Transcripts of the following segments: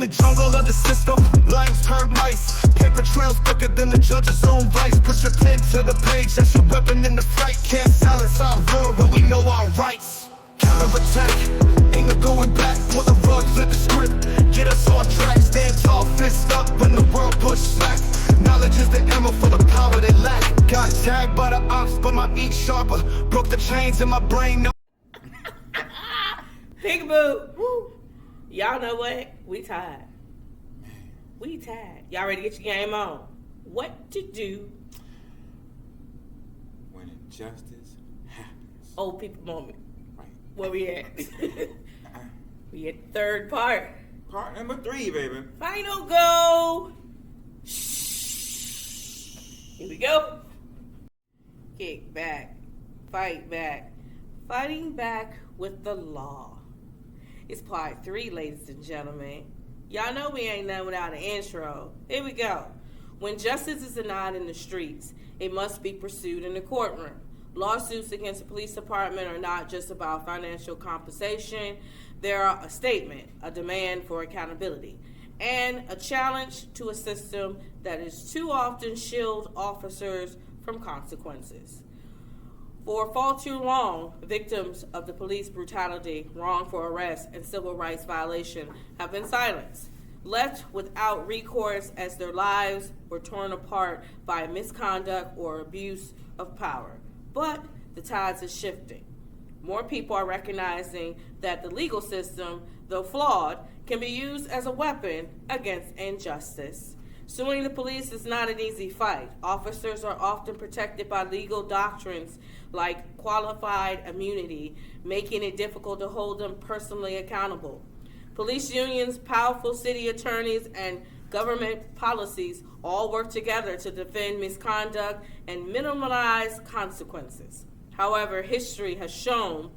in the jungle of the system, lions turn mice. Paper trails thicker than the judge's own vice. Push your pen to the page, that's your weapon in the fight. Can't silence our will, but we know our rights. Counter-attack, ain't no going back. For the rug, flip the script, get us on track. Stand tall, fist up when the world pushes back. Knowledge is the ammo for the power they lack. Got tagged by the ops, but my ink sharper. Broke the chains in my brain. Peekaboo. Woo. Y'all know what? We tired. We tired. Y'all ready to get your game on? What to do when injustice happens? Old people moment. Right. Where we at? We at the third part. Part number 3, baby. Final go. Here we go. Kick back. Fight back. Fighting back with the law. It's part 3, ladies and gentlemen. Y'all know we ain't done without an intro. Here we go. When justice is denied in the streets, it must be pursued in the courtroom. Lawsuits against the police department are not just about financial compensation. They're a statement, a demand for accountability, and a challenge to a system that is too often shield officers from consequences. For far too long, victims of the police brutality, wrongful arrest, and civil rights violation have been silenced, left without recourse as their lives were torn apart by misconduct or abuse of power. But the tides are shifting. More people are recognizing that the legal system, though flawed, can be used as a weapon against injustice. Suing the police is not an easy fight. Officers are often protected by legal doctrines like qualified immunity, making it difficult to hold them personally accountable. Police unions, powerful city attorneys, and government policies all work together to defend misconduct and minimize consequences. However, history has shown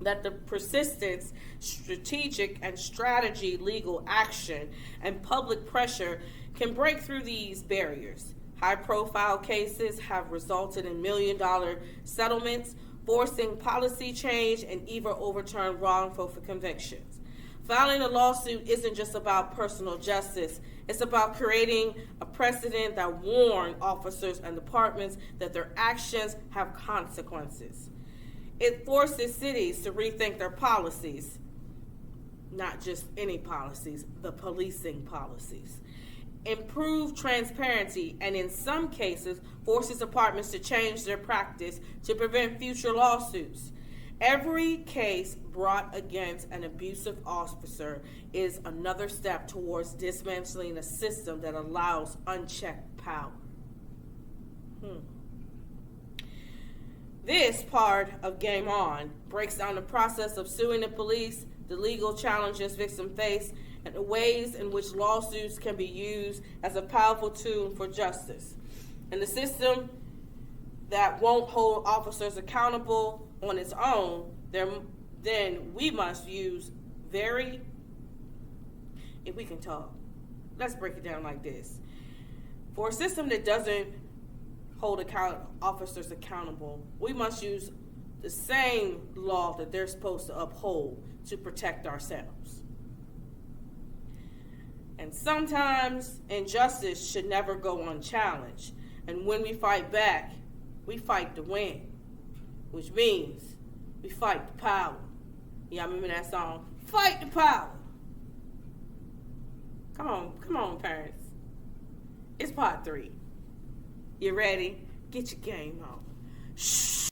that the persistence, strategic and strategy legal action, and public pressure can break through these barriers. High-profile cases have resulted in million-dollar settlements, forcing policy change and even overturn wrongful convictions. Filing a lawsuit isn't just about personal justice. It's about creating a precedent that warns officers and departments that their actions have consequences. It forces cities to rethink their policies, not just any policies, the policing policies. Improve transparency, and in some cases, forces departments to change their practice to prevent future lawsuits. Every case brought against an abusive officer is another step towards dismantling a system that allows unchecked power. This part of Game On breaks down the process of suing the police, the legal challenges victims face, and the ways in which lawsuits can be used as a powerful tool for justice. And the system that won't hold officers accountable on its own, then we must use if we can talk, let's break it down like this. For a system that doesn't hold officers accountable, we must use the same law that they're supposed to uphold to protect ourselves. And sometimes injustice should never go unchallenged. And when we fight back, we fight to win, which means we fight the power. Y'all remember that song? Fight the power. Come on, parents. It's part 3. You ready? Get your game on. Shh.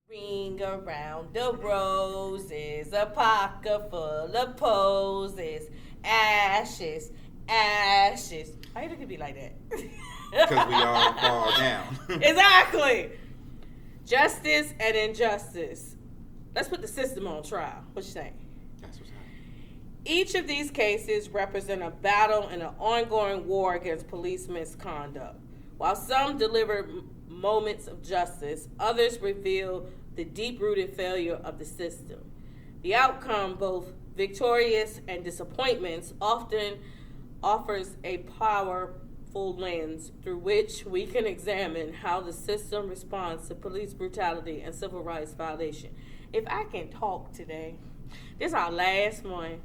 Ring around the roses, a pocket full of posies, ashes, ashes. Why you look at me like that? Because we all fall down. Exactly. Justice and injustice. Let's put the system on trial. What you think? That's what's happening. Each of these cases represent a battle and an ongoing war against police misconduct. While some deliver moments of justice, others reveal the deep-rooted failure of the system. The outcome, both victorious and disappointments, often offers a powerful lens through which we can examine how the system responds to police brutality and civil rights violation, If I can talk today, this is our last one.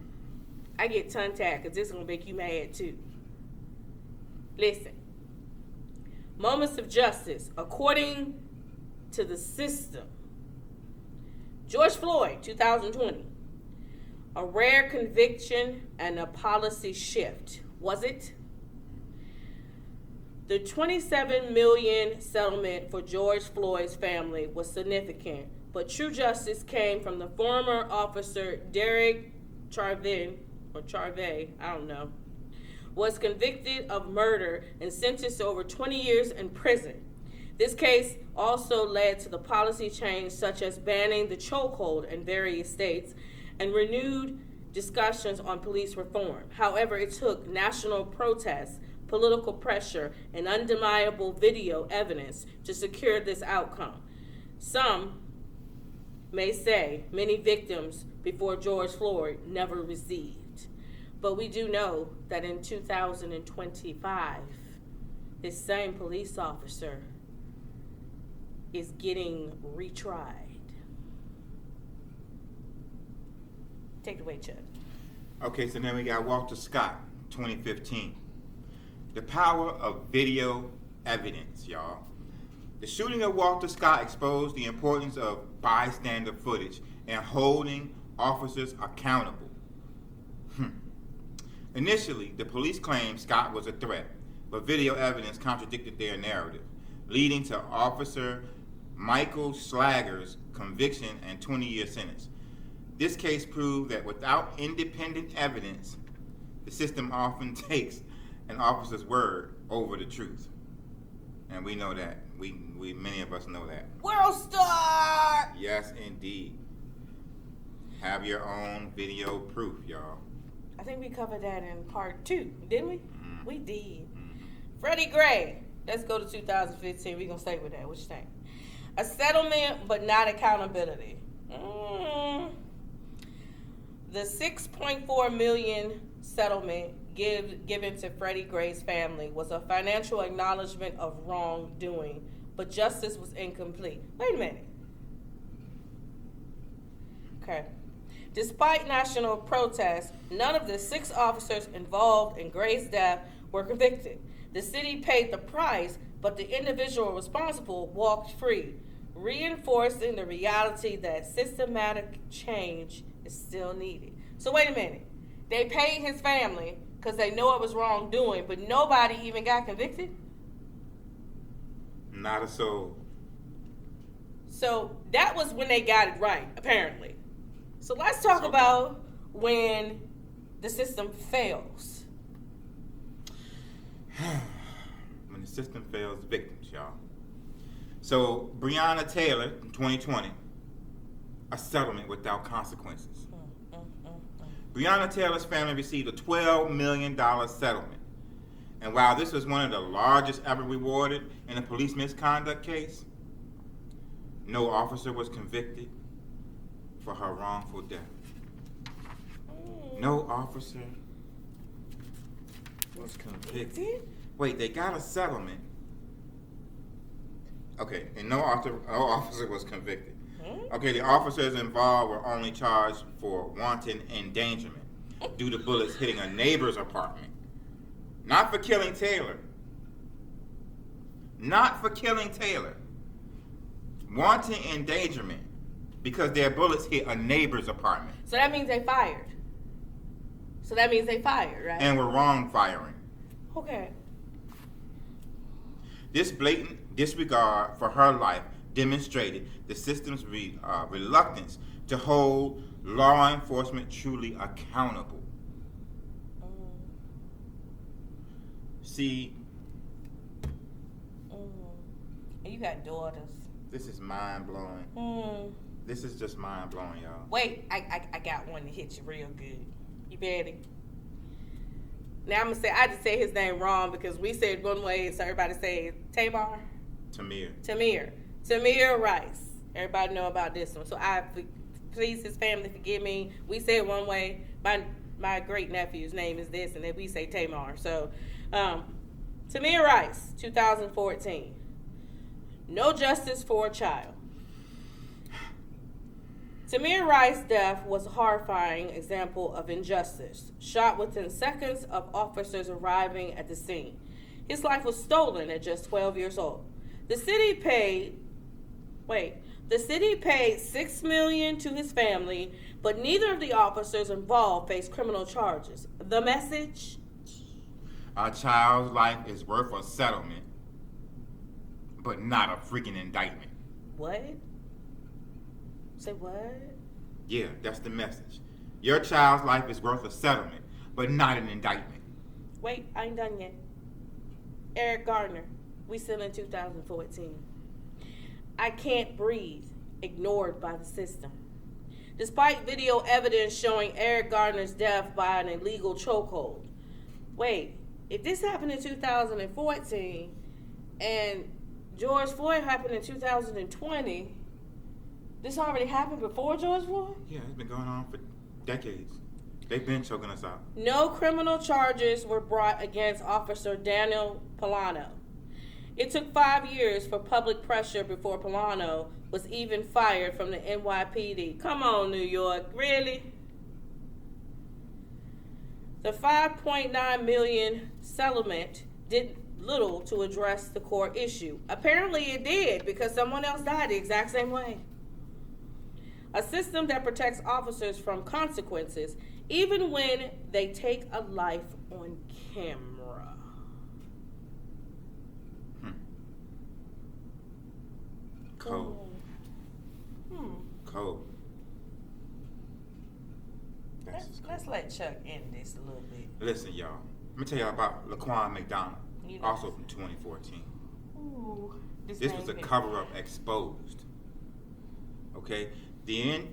I get tongue-tied because this is going to make you mad too. Listen. Moments of justice. According to the system. George Floyd, 2020. A rare conviction and a policy shift. Was it? The $27 million settlement for George Floyd's family was significant, but true justice came from the former officer Derek Chauvin, was convicted of murder and sentenced to over 20 years in prison. This case also led to the policy change such as banning the chokehold in various states and renewed discussions on police reform. However, it took national protests, political pressure, and undeniable video evidence to secure this outcome. Some may say many victims before George Floyd never received. But we do know that in 2025, this same police officer is getting retried. Take it away, Chuck. Okay, so then we got Walter Scott, 2015. The power of video evidence, y'all. The shooting of Walter Scott exposed the importance of bystander footage and holding officers accountable. Initially, the police claimed Scott was a threat, but video evidence contradicted their narrative, leading to Officer Michael Schlager's conviction and 20-year sentence. This case proved that without independent evidence, the system often takes an officer's word over the truth. And we know that. We many of us know that. World Star! Yes, indeed. Have your own video proof, y'all. I think we covered that in part 2, didn't we? Mm-hmm. We did. Mm-hmm. Freddie Gray. Let's go to 2015. We're going to stay with that. What you think? A settlement, but not accountability. The $6.4 million settlement given to Freddie Gray's family was a financial acknowledgement of wrongdoing, but justice was incomplete. Wait a minute. Okay. Despite national protests, none of the 6 officers involved in Gray's death were convicted. The city paid the price, but the individual responsible walked free, reinforcing the reality that systematic change is still needed. So wait a minute. They paid his family because they know it was wrongdoing, but nobody even got convicted? Not a soul. So that was when they got it right, apparently. So let's talk about when the system fails. When the system fails victims, y'all. So Breonna Taylor, in 2020, a settlement without consequences. Breonna Taylor's family received a $12 million settlement. And while this was one of the largest ever rewarded in a police misconduct case, no officer was convicted for her wrongful death. No officer was convicted. Wait, they got a settlement. Okay, and no officer was convicted. Okay, the officers involved were only charged for wanton endangerment due to bullets hitting a neighbor's apartment. Not for killing Taylor. Not for killing Taylor. Wanton endangerment because their bullets hit a neighbor's apartment. So that means they fired. Right? And were wrong firing. Okay. This blatant disregard for her life demonstrated the system's reluctance to hold law enforcement truly accountable. See, And you got daughters. this is mind-blowing. This is just mind-blowing, y'all. Wait, I got one to hit you real good. You ready? Now I'm gonna say I just say his name wrong because we said one way, so everybody say Tamir Rice. Everybody know about this one. So please his family forgive me. We said one way. My great nephew's name is this, and then we say Tamar. So Tamir Rice, 2014. No justice for a child. Tamir Rice's death was a horrifying example of injustice, shot within seconds of officers arriving at the scene. His life was stolen at just 12 years old. The city paid $6 million to his family, but neither of the officers involved faced criminal charges. The message? A child's life is worth a settlement, but not a freaking indictment. What? Say what? Yeah, that's the message. Your child's life is worth a settlement, but not an indictment. Wait, I ain't done yet. Eric Gardner, we still in 2014. I can't breathe, ignored by the system. Despite video evidence showing Eric Gardner's death by an illegal chokehold. Wait, if this happened in 2014 and George Floyd happened in 2020, this already happened before George Floyd? Yeah, it's been going on for decades. They've been choking us out. No criminal charges were brought against Officer Daniel Polano. It took 5 years for public pressure before Polano was even fired from the NYPD. Come on, New York, really? The $5.9 million settlement did little to address the core issue. Apparently it did, because someone else died the exact same way. A system that protects officers from consequences, even when they take a life on camera. Cold. Cold. Let's let Chuck end this a little bit. Listen, y'all. Let me tell y'all about Laquan McDonald, You know. also from 2014. Ooh, This was a cover-up exposed. Okay? The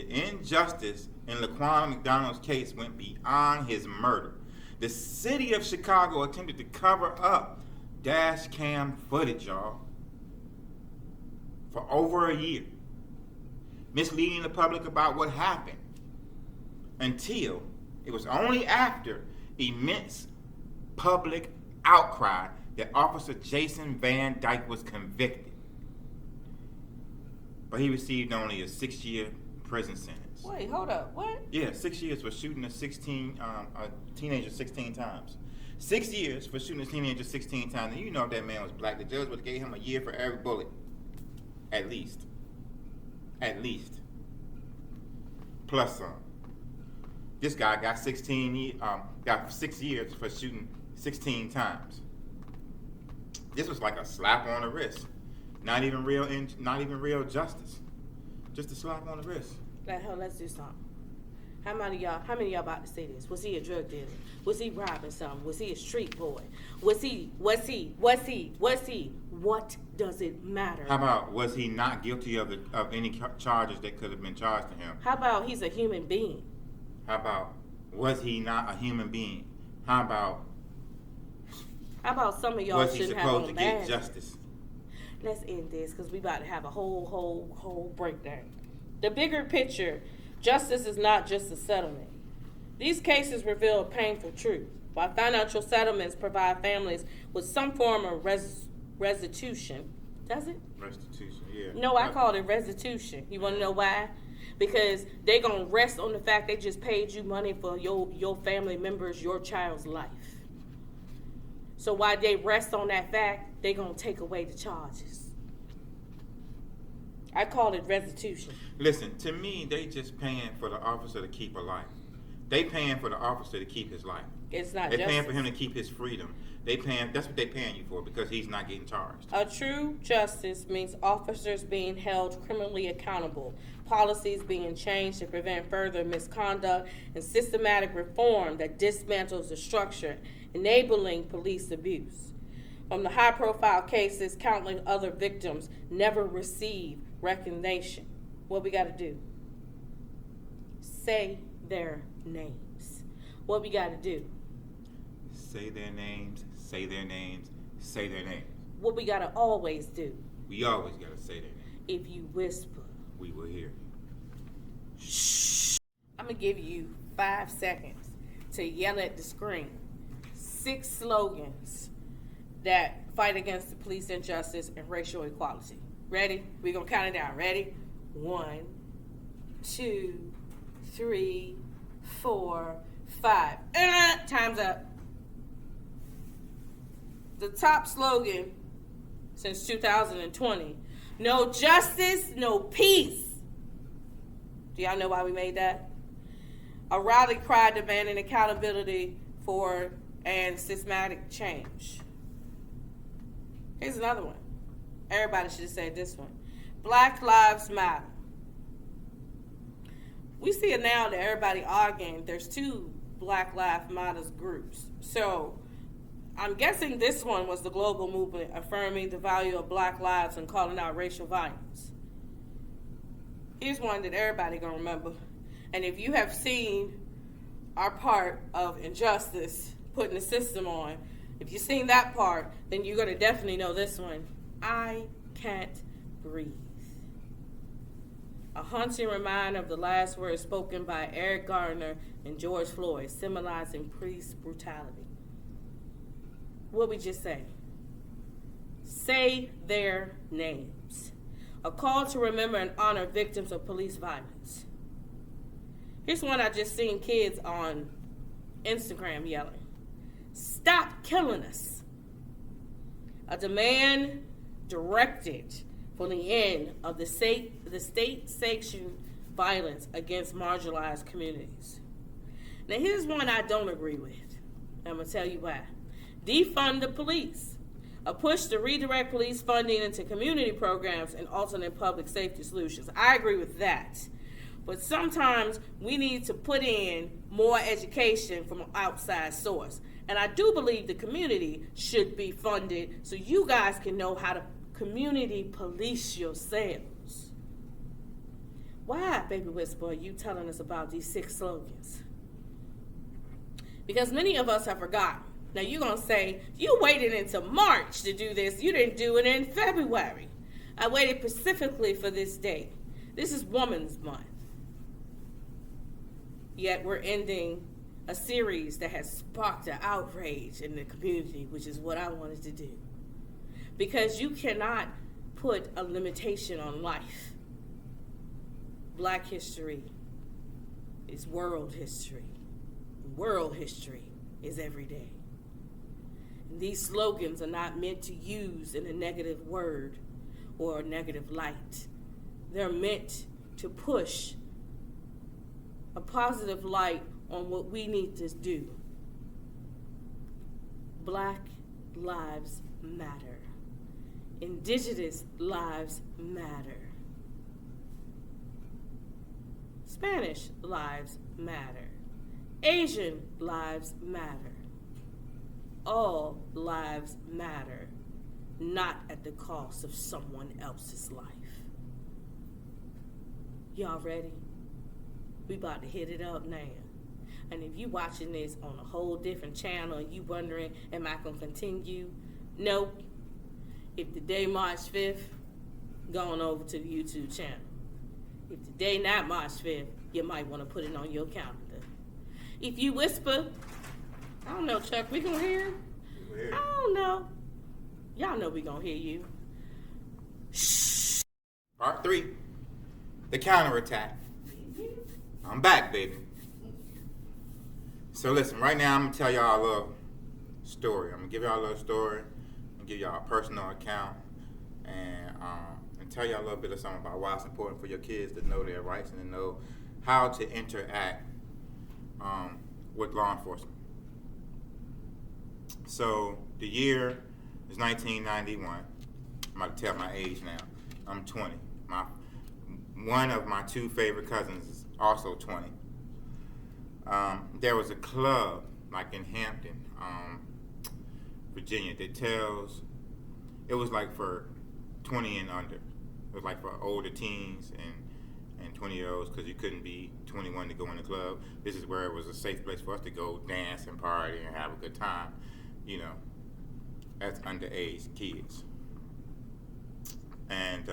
injustice in Laquan McDonald's case went beyond his murder. The city of Chicago attempted to cover up dash cam footage, y'all, for over a year, misleading the public about what happened, until it was only after immense public outcry that Officer Jason Van Dyke was convicted. But he received only a 6-year prison sentence. Wait, hold up. What? Yeah, 6 years for shooting a teenager 16 times. 6 years for shooting a teenager 16 times. And you know if that man was black, the judge would have gave him a year for every bullet. At least. Plus some. This guy got 6 years for shooting 16 times. This was like a slap on the wrist. Not even real justice. Just a slap on the wrist. Let's do something. How many of y'all about to say this? Was he a drug dealer? Was he robbing something? Was he a street boy? Was he? What does it matter? How about, was he not guilty of any charges that could have been charged to him? How about he's a human being? How about, was he not a human being? How about some of y'all was he shouldn't have supposed to on get badges? justice? Let's end this because we about to have a whole breakdown. The bigger picture, justice is not just a settlement. These cases reveal a painful truth. While financial settlements provide families with some form of restitution, does it? Restitution, yeah. No, I called it restitution. You want to know why? Because they gonna rest on the fact they just paid you money for your family members, your child's life. So while they rest on that fact, they gonna take away the charges. I called it restitution. Listen, to me, they just paying for the officer to keep a life. They paying for the officer to keep his life. It's not They're justice. paying for him to keep his freedom. That's what they're paying you for, because he's not getting charged. A true justice means officers being held criminally accountable, policies being changed to prevent further misconduct, and systematic reform that dismantles the structure enabling police abuse. From the high-profile cases, countless other victims never receive recognition. What we got to do? Say their names. What we got to do? Say their names, say their names, say their names. What we got to always do? We always got to say their names. If you whisper, We will hear you. I'm going to give you 5 seconds to yell at the screen 6 slogans that fight against the police injustice and racial equality. Ready? We're going to count it down. Ready? 1, 2, 3, 4, 5. Time's up. The top slogan since 2020: no justice, no peace. Do y'all know why we made that? A rally cry demanding accountability for and systematic change. Here's another one. Everybody should have said this one. Black Lives Matter. We see it now that everybody arguing there's two Black Lives Matter groups. So I'm guessing this one was the global movement affirming the value of black lives and calling out racial violence. Here's one that everybody gonna remember. And if you have seen our part of Injustice, putting the system on, if you've seen that part, then you're gonna definitely know this one. I can't breathe. A haunting reminder of the last words spoken by Eric Garner and George Floyd, symbolizing police brutality. What we just say? Say their names. A call to remember and honor victims of police violence. Here's one I just seen kids on Instagram yelling. Stop killing us. A demand directed for the end of the state-sanctioned violence against marginalized communities. Now here's one I don't agree with. I'm going to tell you why. Defund the police. A push to redirect police funding into community programs and alternate public safety solutions. I agree with that. But sometimes we need to put in more education from an outside source. And I do believe the community should be funded so you guys can know how to community police yourselves. Why, Baby Whisperer, are you telling us about these 6 slogans? Because many of us have forgotten. Now you're going to say, you waited until March to do this. You didn't do it in February. I waited specifically for this date. This is Women's Month. Yet we're ending a series that has sparked an outrage in the community, which is what I wanted to do. Because you cannot put a limitation on life. Black history is world history. World history is every day. And these slogans are not meant to use in a negative word or a negative light. They're meant to push a positive light on what we need to do. Black lives matter. Indigenous lives matter. Spanish lives matter. Asian lives matter. All lives matter, not at the cost of someone else's life. Y'all ready? We about to hit it up now. And if you watching this on a whole different channel and you wondering, am I going to continue? Nope. If the day March 5th, go on over to the YouTube channel. If the day not March 5th, you might want to put it on your calendar. If you whisper, I don't know, Chuck, we gonna hear him? I don't know. Y'all know we gonna hear you. Shh. Part 3, the counterattack. I'm back, baby. So listen, right now I'm gonna tell y'all a little story. I'm gonna give y'all a little story. I'm gonna give y'all a personal account and tell y'all a little bit of something about why it's important for your kids to know their rights and to know how to interact with law enforcement. So the year is 1991. I'm about to tell my age now. I'm 20. One of my 2 favorite cousins is also 20. There was a club like in Hampton, Virginia, that it was like for 20 and under. It was like for older teens and 20-year-olds because you couldn't be 21 to go in the club. This is where it was a safe place for us to go dance and party and have a good time, you know, as underage kids. And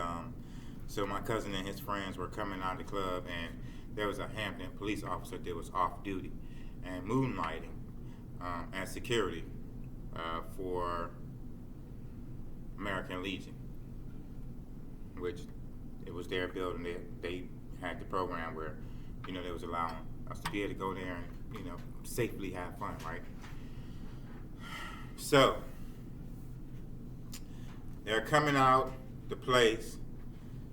so my cousin and his friends were coming out of the club, and there was a Hampton police officer that was off duty and moonlighting as security for American Legion, which it was their building. They had the program where, they was allowing us to be able to go there and, safely have fun, right? So, they're coming out the place.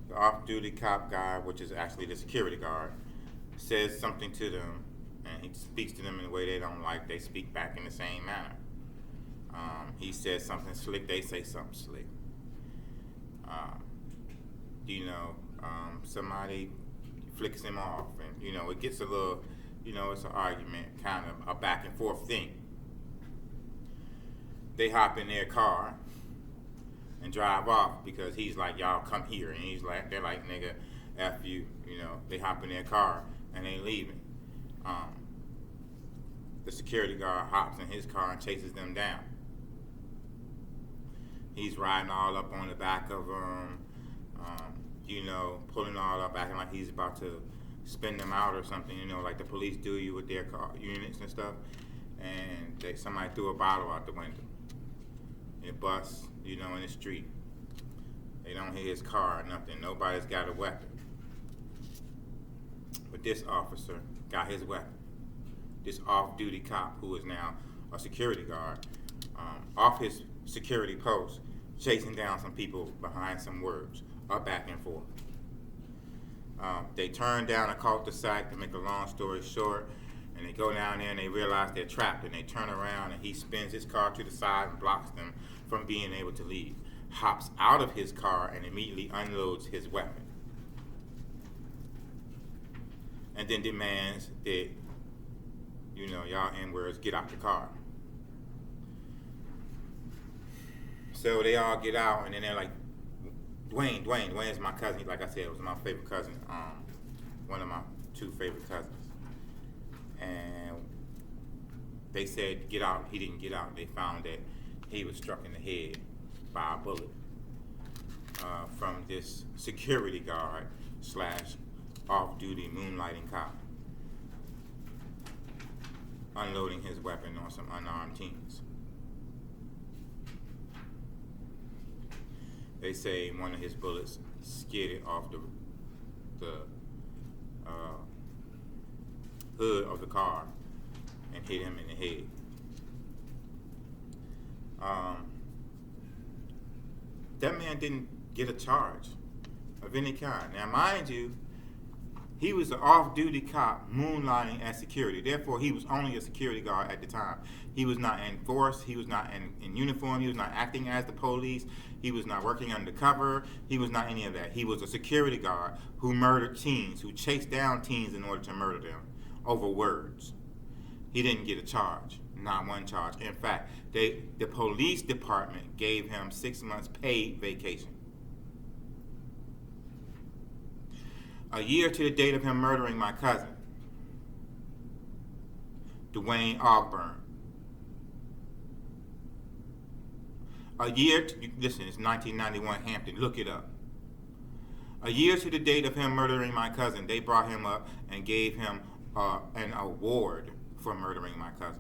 The off-duty cop guy, which is actually the security guard, says something to them, and he speaks to them in a way they don't like. They speak back in the same manner. He says something slick, they say something slick. Somebody flicks him off, and it gets a little, it's an argument, kind of a back and forth thing. They hop in their car and drive off because he's like, y'all come here, and they're like, nigga, F you, they hop in their car and they leaving. The security guard hops in his car and chases them down. He's riding all up on the back of them, pulling all up, acting like he's about to spin them out or something, like the police do you with their car units and stuff. And somebody threw a bottle out the window. It busts, in the street. They don't hit his car or nothing. Nobody's got a weapon. But this officer got his weapon. This off-duty cop, who is now a security guard, off his security post, chasing down some people behind some words, or back and forth. They turn down a cul-de-sac, to make a long story short, and they go down there and they realize they're trapped, and they turn around and he spins his car to the side and blocks them from being able to leave. Hops out of his car and immediately unloads his weapon. And then demands that, y'all N-words, get out the car. So they all get out, and then they're like, Dwayne's my cousin. Like I said, it was my favorite cousin, one of my two favorite cousins. And they said, get out. He didn't get out. They found that he was struck in the head by a bullet from this security guard / off-duty moonlighting cop, unloading his weapon on some unarmed teens. They say one of his bullets skidded off the hood of the car and hit him in the head. That man didn't get a charge of any kind. Now, mind you, he was an off-duty cop moonlighting as security. Therefore, he was only a security guard at the time. He was not in force. He was not in uniform. He was not acting as the police. He was not working undercover. He was not any of that. He was a security guard who murdered teens, who chased down teens in order to murder them over words. He didn't get a charge, not one charge. In fact, the police department gave him 6 months paid vacation. A year to the date of him murdering my cousin, Dwayne Ogburn. Listen, it's 1991 Hampton, look it up. A year to the date of him murdering my cousin, they brought him up and gave him an award for murdering my cousin.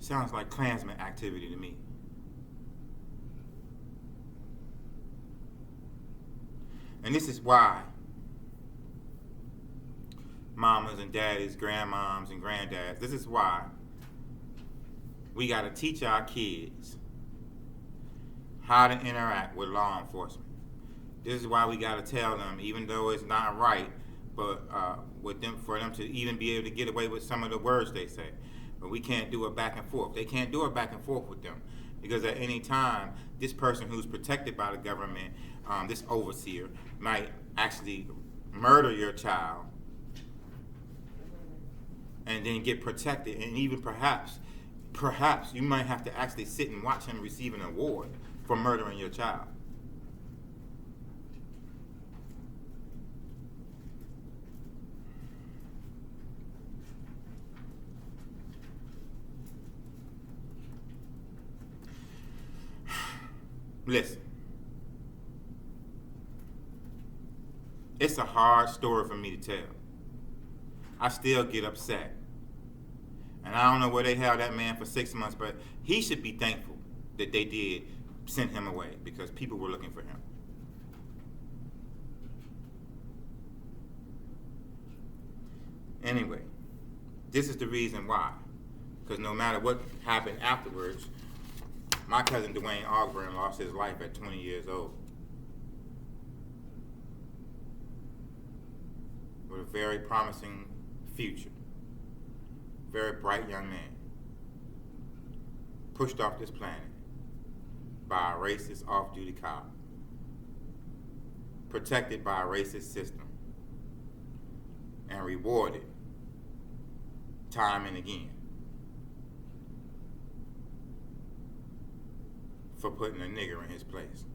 Sounds like Klansman activity to me. And this is why mamas and daddies, grandmoms and granddads, this is why we got to teach our kids how to interact with law enforcement. This is why we got to tell them, even though it's not right, but for them to even be able to get away with some of the words they say. But we can't do it back and forth. They can't do it back and forth with them, because at any time, this person who's protected by the government, this overseer, might actually murder your child and then get protected, and even perhaps you might have to actually sit and watch him receive an award for murdering your child. Listen, it's a hard story for me to tell. I still get upset. And And I don't know where they held that man for 6 months, but he should be thankful that they did send him away because people were looking for him. Anyway, this is the reason why. Because no matter what happened afterwards, my cousin Dwayne Ogburn lost his life at 20 years old. With a very promising future. Very bright young man. Pushed off this planet by a racist off-duty cop. Protected by a racist system. And rewarded time and again for putting a nigger in his place.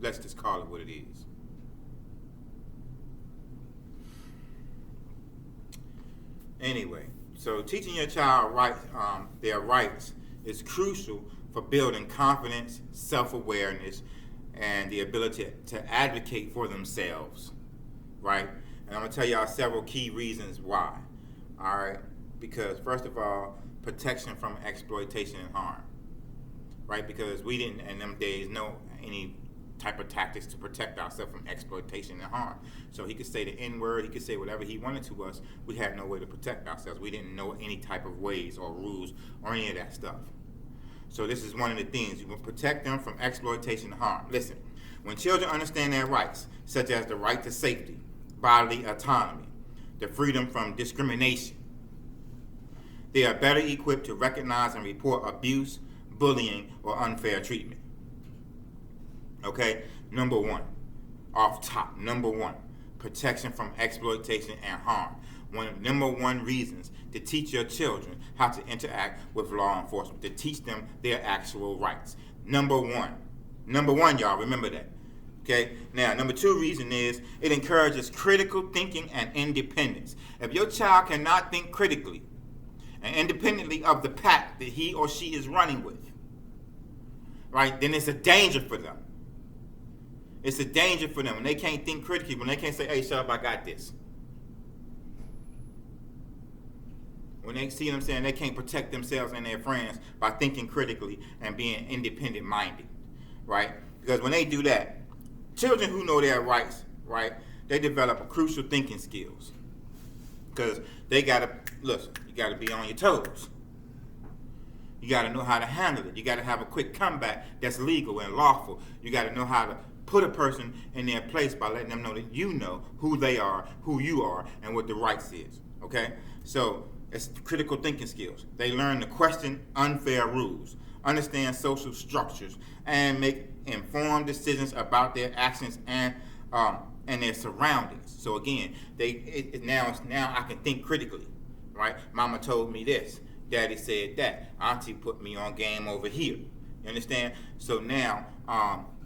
Let's just call it what it is. Anyway, so teaching your child their rights is crucial for building confidence, self-awareness, and the ability to advocate for themselves, right? And I'm going to tell y'all several key reasons why, all right? Because first of all, protection from exploitation and harm, right? Because we didn't, in them days, know any type of tactics to protect ourselves from exploitation and harm. So he could say the N-word, he could say whatever he wanted to us. We had no way to protect ourselves. We didn't know any type of ways or rules or any of that stuff. So this is one of the things. You will protect them from exploitation and harm. Listen, when children understand their rights, such as the right to safety, bodily autonomy, the freedom from discrimination, they are better equipped to recognize and report abuse, bullying, or unfair treatment. Okay? Number one, off top, number one, protection from exploitation and harm. One of the number one reasons to teach your children how to interact with law enforcement, to teach them their actual rights. Number one, y'all, remember that. Okay? Now, number two reason is it encourages critical thinking and independence. If your child cannot think critically and independently of the pack that he or she is running with, right, then it's a danger for them. It's a danger for them when they can't think critically, when they can't say, hey, shut up, I got this. When they see them saying they can't protect themselves and their friends by thinking critically and being independent-minded, right? Because when they do that, children who know their rights, right, they develop crucial thinking skills. Because they gotta, listen, you gotta be on your toes. You gotta know how to handle it. You gotta have a quick comeback that's legal and lawful. You gotta know how to put a person in their place by letting them know that you know who they are, who you are, and what the rights is, okay? So, it's critical thinking skills. They learn to question unfair rules, understand social structures, and make informed decisions about their actions and their surroundings. So again, now I can think critically, right? Mama told me this, Daddy said that, Auntie put me on game over here. You understand? So now,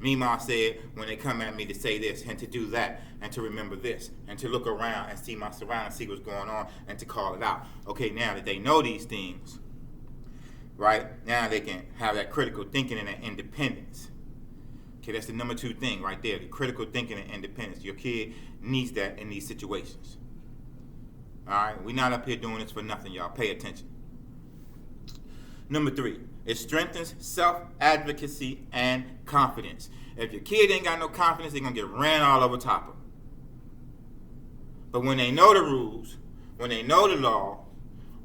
Mima said when they come at me to say this and to do that and to remember this and to look around and see my surroundings, see what's going on and to call it out. Okay, now that they know these things, right, now they can have that critical thinking and that independence. Okay, that's the number two thing right there, the critical thinking and independence. Your kid needs that in these situations. All right, we're not up here doing this for nothing, y'all. Pay attention. Number three, it strengthens self-advocacy and confidence. If your kid ain't got no confidence, they're going to get ran all over top of. But when they know the rules, when they know the law,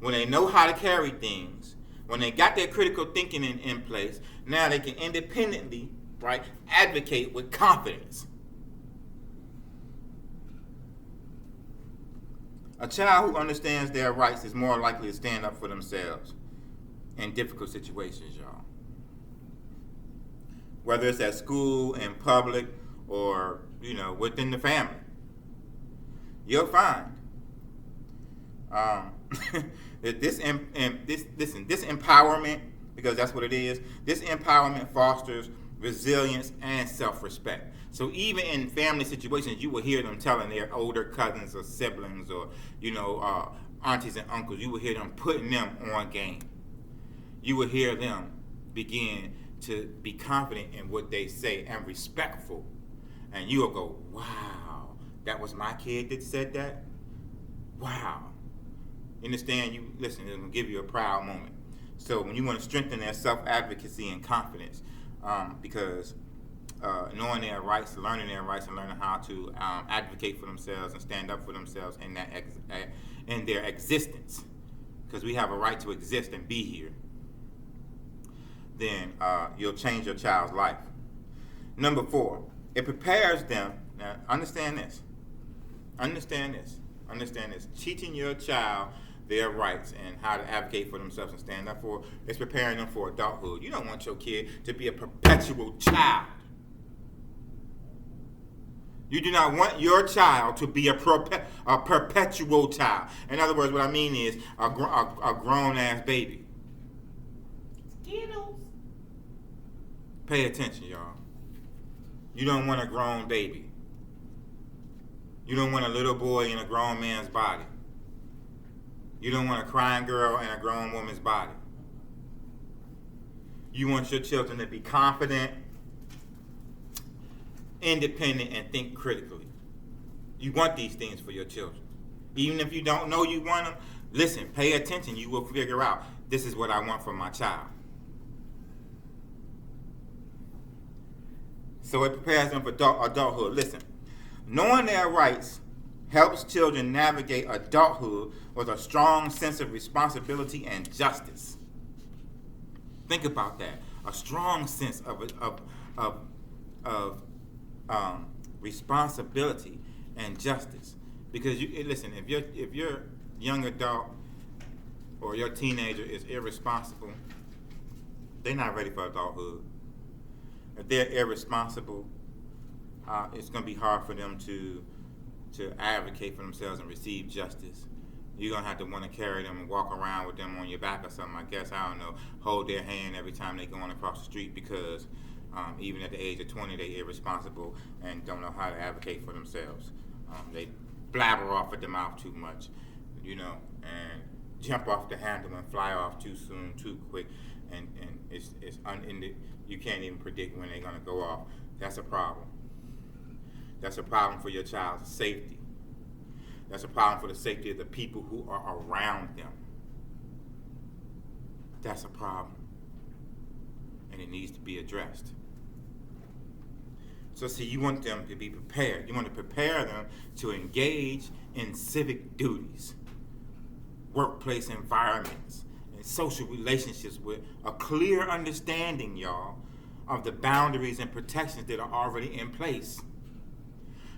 when they know how to carry things, when they got their critical thinking in place, now they can independently, right, advocate with confidence. A child who understands their rights is more likely to stand up for themselves in difficult situations, y'all. Whether it's at school, in public, or, within the family. You'll find that this empowerment, because that's what it is, this empowerment fosters resilience and self-respect. So even in family situations, you will hear them telling their older cousins or siblings or, aunties and uncles, you will hear them putting them on game. You will hear them begin to be confident in what they say and respectful. And you will go, wow, that was my kid that said that? Wow. You understand? You listen, it's gonna give you a proud moment. So when you want to strengthen their self-advocacy and confidence, because knowing their rights, learning their rights, and learning how to advocate for themselves and stand up for themselves in their existence, because we have a right to exist and be here, then you'll change your child's life. Number 4, it prepares them. Now, understand this. Teaching your child their rights and how to advocate for themselves and stand up for it's preparing them for adulthood. You don't want your kid to be a perpetual child. You do not want your child to be a perpetual child. In other words, what I mean is a grown-ass baby. Skittles. Pay attention, y'all. You don't want a grown baby. You don't want a little boy in a grown man's body. You don't want a crying girl in a grown woman's body. You want your children to be confident, independent, and think critically. You want these things for your children. Even if you don't know you want them, listen, pay attention. You will figure out, this is what I want for my child. So it prepares them for adulthood. Listen, knowing their rights helps children navigate adulthood with a strong sense of responsibility and justice. Think about that. A strong sense of responsibility and justice. Because listen, if your young adult or your teenager is irresponsible, they're not ready for adulthood. If they're irresponsible, it's going to be hard for them to advocate for themselves and receive justice. You're going to have to want to carry them and walk around with them on your back or something, I guess, I don't know, hold their hand every time they go on across the street, because even at the age of 20, they're irresponsible and don't know how to advocate for themselves. They blabber off at the mouth too much, and jump off the handle and fly off too soon, too quick, and you can't even predict when they're going to go off. That's a problem. That's a problem for your child's safety. That's a problem for the safety of the people who are around them. That's a problem. And it needs to be addressed. So see, you want them to be prepared. You want to prepare them to engage in civic duties, workplace environments, and social relationships with a clear understanding, y'all, of the boundaries and protections that are already in place.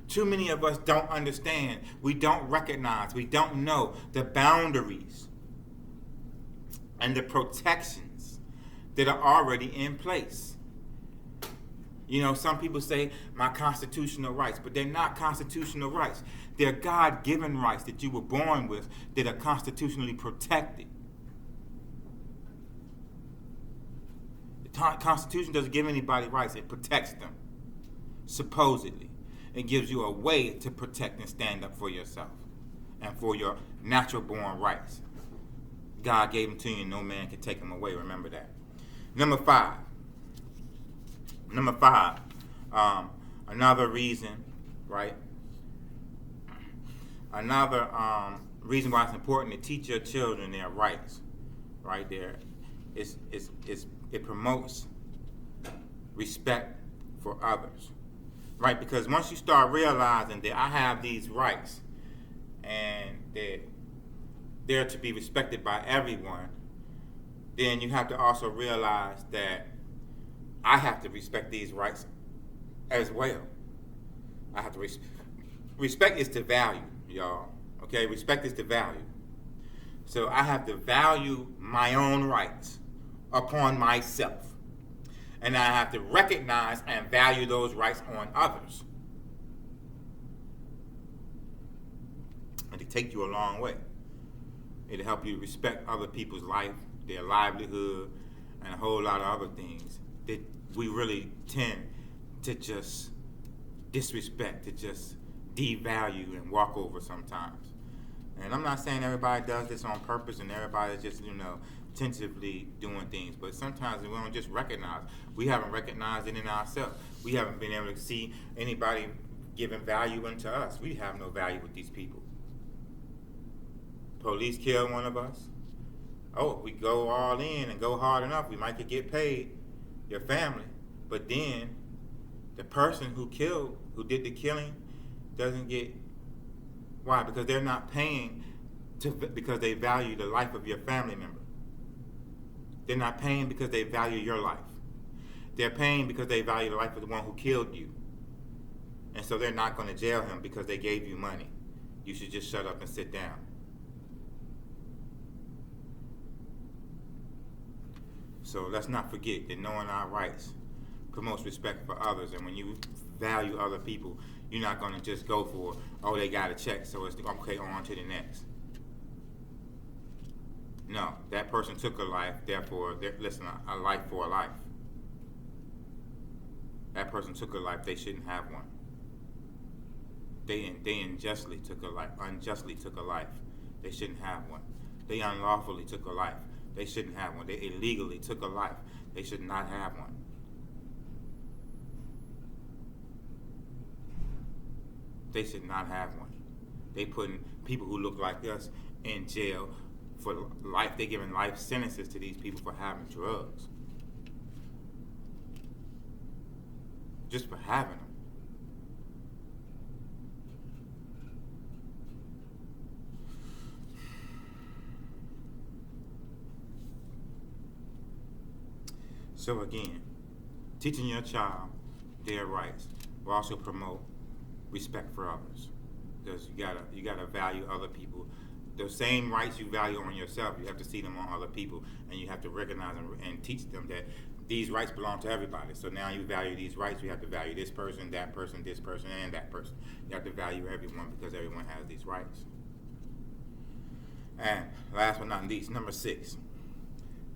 Too many of us don't understand. We don't recognize. We don't know the boundaries and the protections that are already in place. Some people say my constitutional rights, but they're not constitutional rights. They're God-given rights that you were born with that are constitutionally protected. The Constitution doesn't give anybody rights. It protects them, supposedly. It gives you a way to protect and stand up for yourself and for your natural-born rights. God gave them to you, and no man can take them away. Remember that. Number five, another reason, right? Another reason why it's important to teach your children their rights, right there, it promotes respect for others. Right, because once you start realizing that I have these rights and that they're to be respected by everyone, then you have to also realize that I have to respect these rights as well. I have to respect is the value, y'all. Okay, respect is the value. So I have to value my own rights upon myself. And I have to recognize and value those rights on others. And to take you a long way. It'll help you respect other people's life, their livelihood, and a whole lot of other things that we really tend to just disrespect, to just devalue and walk over sometimes. And I'm not saying everybody does this on purpose and everybody's just, tentatively doing things, but sometimes we don't just recognize. We haven't recognized it in ourselves. We haven't been able to see anybody giving value into us. We have no value with these people. police kill one of us, oh, we go all in and go hard enough, we might could get paid, your family. But then the person who did the killing, doesn't get. Why? Because they're not paying because they value the life of your family member. They're not paying because they value your life. They're paying because they value the life of the one who killed you. And so they're not going to jail him because they gave you money. You should just shut up and sit down. So let's not forget that knowing our rights promotes respect for others. And when you value other people, you're not going to just go for, oh, they got a check, so it's okay, on to the next. No, that person took a life, therefore, listen, a life for a life. That person took a life, they shouldn't have one. They unjustly took a life, they shouldn't have one. They unlawfully took a life, they shouldn't have one. They illegally took a life, they should not have one. They should not have one. They putting people who look like us in jail for life. They're giving life sentences to these people for having drugs. Just for having them. So again, teaching your child their rights will also promote respect for others, because you gotta value other people. The same rights you value on yourself, you have to see them on other people, and you have to recognize and teach them that these rights belong to everybody. So now you value these rights, you have to value this person, that person, this person, and that person. You have to value everyone because everyone has these rights. And last but not least, number 6,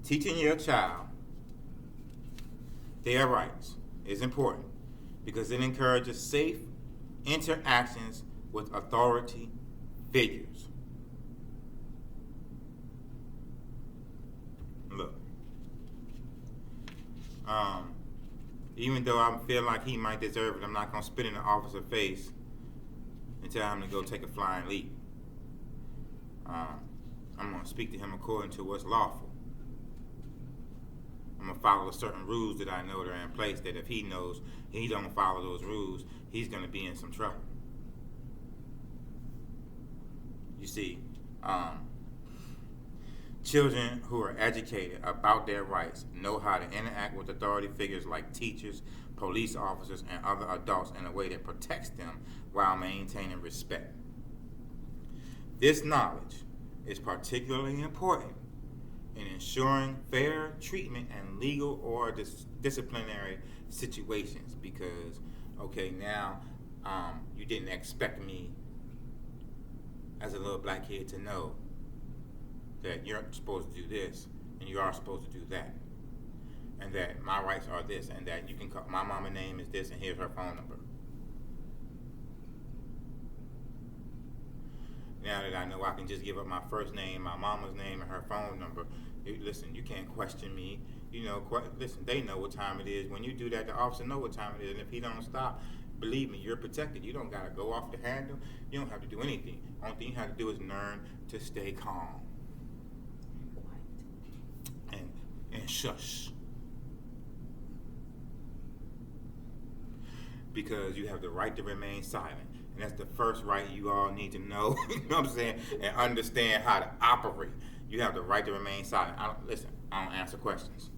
teaching your child their rights is important because it encourages safe interactions with authority figures. Look, even though I feel like he might deserve it, I'm not going to spit in the officer's face and tell him to go take a flying leap. I'm going to speak to him according to what's lawful. I'm going to follow certain rules that I know that are in place, that if he knows he don't follow those rules, he's going to be in some trouble. You see, children who are educated about their rights know how to interact with authority figures like teachers, police officers, and other adults in a way that protects them while maintaining respect. This knowledge is particularly important in ensuring fair treatment and legal or disciplinary situations because, okay, now you didn't expect me as a little black kid to know that you're supposed to do this and you are supposed to do that, and that my rights are this, and that you can call my mama's name is this and here's her phone number. Now that I know I can just give up my first name, my mama's name, and her phone number, listen, you can't question me. You know, listen, they know what time it is. When you do that, the officer know what time it is, and if he don't stop, believe me, you're protected. You don't gotta go off the handle. You don't have to do anything. Only thing you have to do is learn to stay calm and shush, because you have the right to remain silent. And that's the first right you all need to know, you know what I'm saying, and understand how to operate. You have the right to remain silent. I don't answer questions.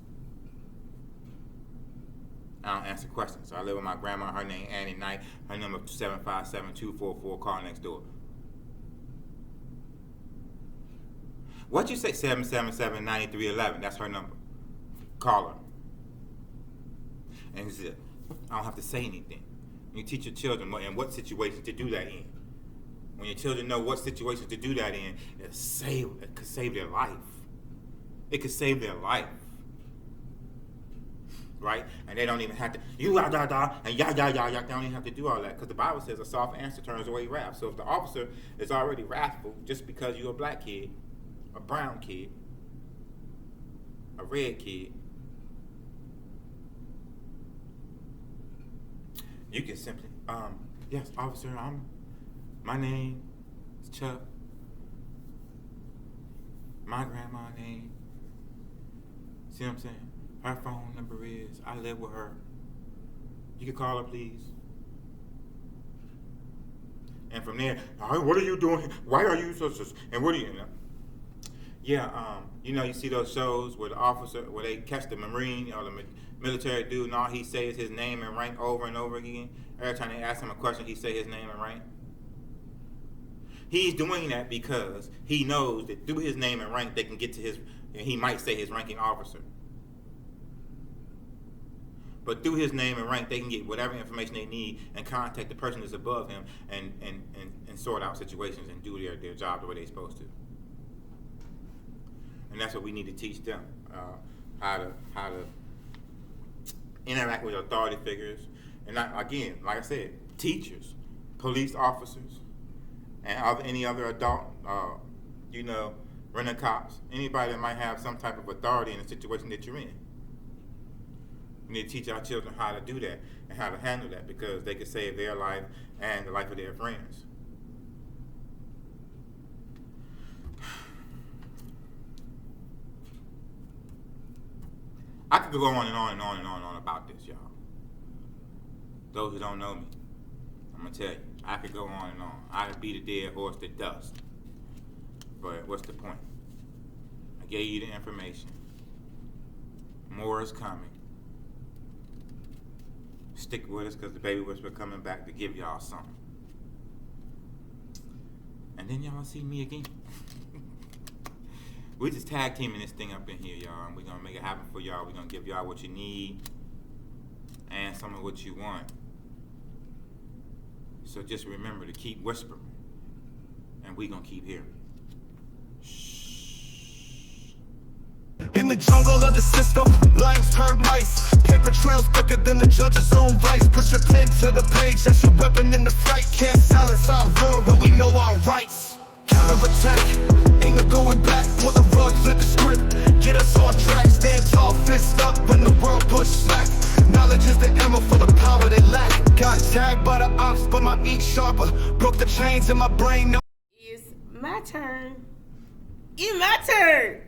So I live with my grandma, her name Annie Knight, her number 757-244, call next door. What you say, 777-9311, that's her number. Call her. And I don't have to say anything. You teach your children in what situations to do that in. When your children know what situations to do that in, it could save their life. It could save their life. Right? And they don't even have to, and They don't even have to do all that, because the Bible says a soft answer turns away wrath. So if the officer is already wrathful just because you're a black kid, a brown kid, a red kid, you can simply, yes, officer, my name is Chuck. my grandma's name. See what I'm saying? Her phone number is, I live with her. You can call her, please. And from there, what are you doing? Why are you so? And what are you? Yeah, you see those shows where the officer, where they catch the Marine or the military dude, and all he says his name and rank over and over again. Every time they ask him a question, he say his name and rank. He's doing that because he knows that through his name and rank, they can get to his, and he might say his ranking officer. But through his name and rank, they can get whatever information they need and contact the person that's above him and sort out situations and do their job the way they're supposed to. And that's what we need to teach them, how to interact with authority figures. And not, again, like I said, teachers, police officers, and any other adult, running cops, anybody that might have some type of authority in the situation that you're in. We need to teach our children how to do that and how to handle that, because they can save their life and the life of their friends. I could go on and on and on and on and on about this, y'all. Those who don't know me, I'm going to tell you, I could go on and on. I could beat a dead horse to dust. But what's the point? I gave you the information. More is coming. Stick with us, because the baby whisperer coming back to give y'all something. And then y'all see me again. We're just tag teaming this thing up in here, y'all, and we're going to make it happen for y'all. We're going to give y'all what you need and some of what you want. So just remember to keep whispering, and we're going to keep hearing. Shh. In the jungle of the system, lions turn mice. Paper trails thicker than the judge's own vice. Push your pen to the page, that's your weapon in the fight. Can't silence our will, but we know our rights. Counterattack, ain't no going back. Pull the rug, flip the script, get us on track. Stand tall, fist up when the world push back. Knowledge is the ammo for the power they lack. Got tagged by the ops, but my ink sharper. Broke the chains in my brain. It's my turn. It's my turn.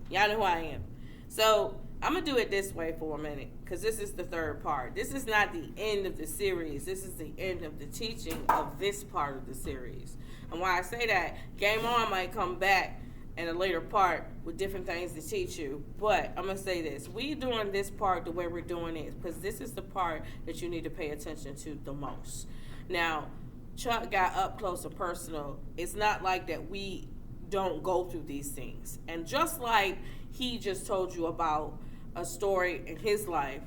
Y'all know who I am. So I'm going to do it this way for a minute, because this is the third part. This is not the end of the series. This is the end of the teaching of this part of the series. And why I say that, Game On might come back in a later part with different things to teach you. But I'm going to say this. We doing this part the way we're doing it, because this is the part that you need to pay attention to the most. Now, Chuck got up close and personal. It's not like that we don't go through these things. And just like he just told you about a story in his life,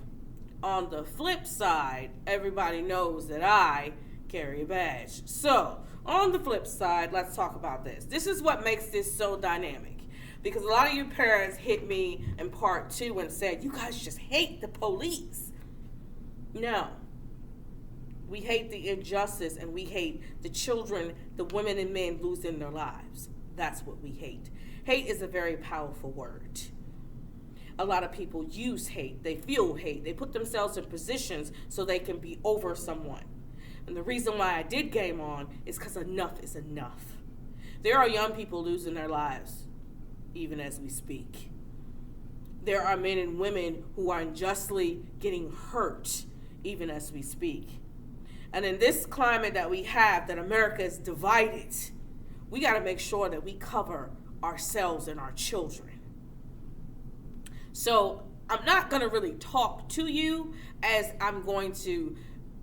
on the flip side, everybody knows that I carry a badge. So, on the flip side, let's talk about this. This is what makes this so dynamic. Because a lot of you parents hit me in part 2 and said, you guys just hate the police. No. We hate the injustice, and we hate the children, the women and men losing their lives. That's what we hate. Hate is a very powerful word. A lot of people use hate. They feel hate. They put themselves in positions so they can be over someone. And the reason why I did Game On is because enough is enough. There are young people losing their lives, even as we speak. There are men and women who are unjustly getting hurt, even as we speak. And in this climate that we have, that America is divided, we got to make sure that we cover ourselves and our children. So I'm not going to really talk to you, as I'm going to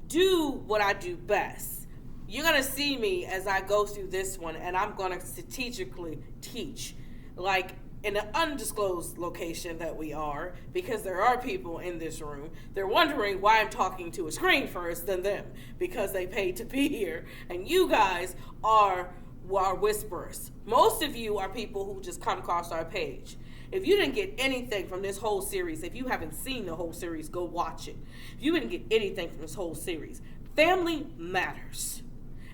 do what I do best. You're going to see me as I go through this one, and I'm going to strategically teach, like in an undisclosed location that we are, because there are people in this room. They're wondering why I'm talking to a screen first than them, because they paid to be here. And you guys are whisperers. Most of you are people who just come across our page. If you didn't get anything from this whole series, if you haven't seen the whole series, go watch it. If you didn't get anything from this whole series, family matters,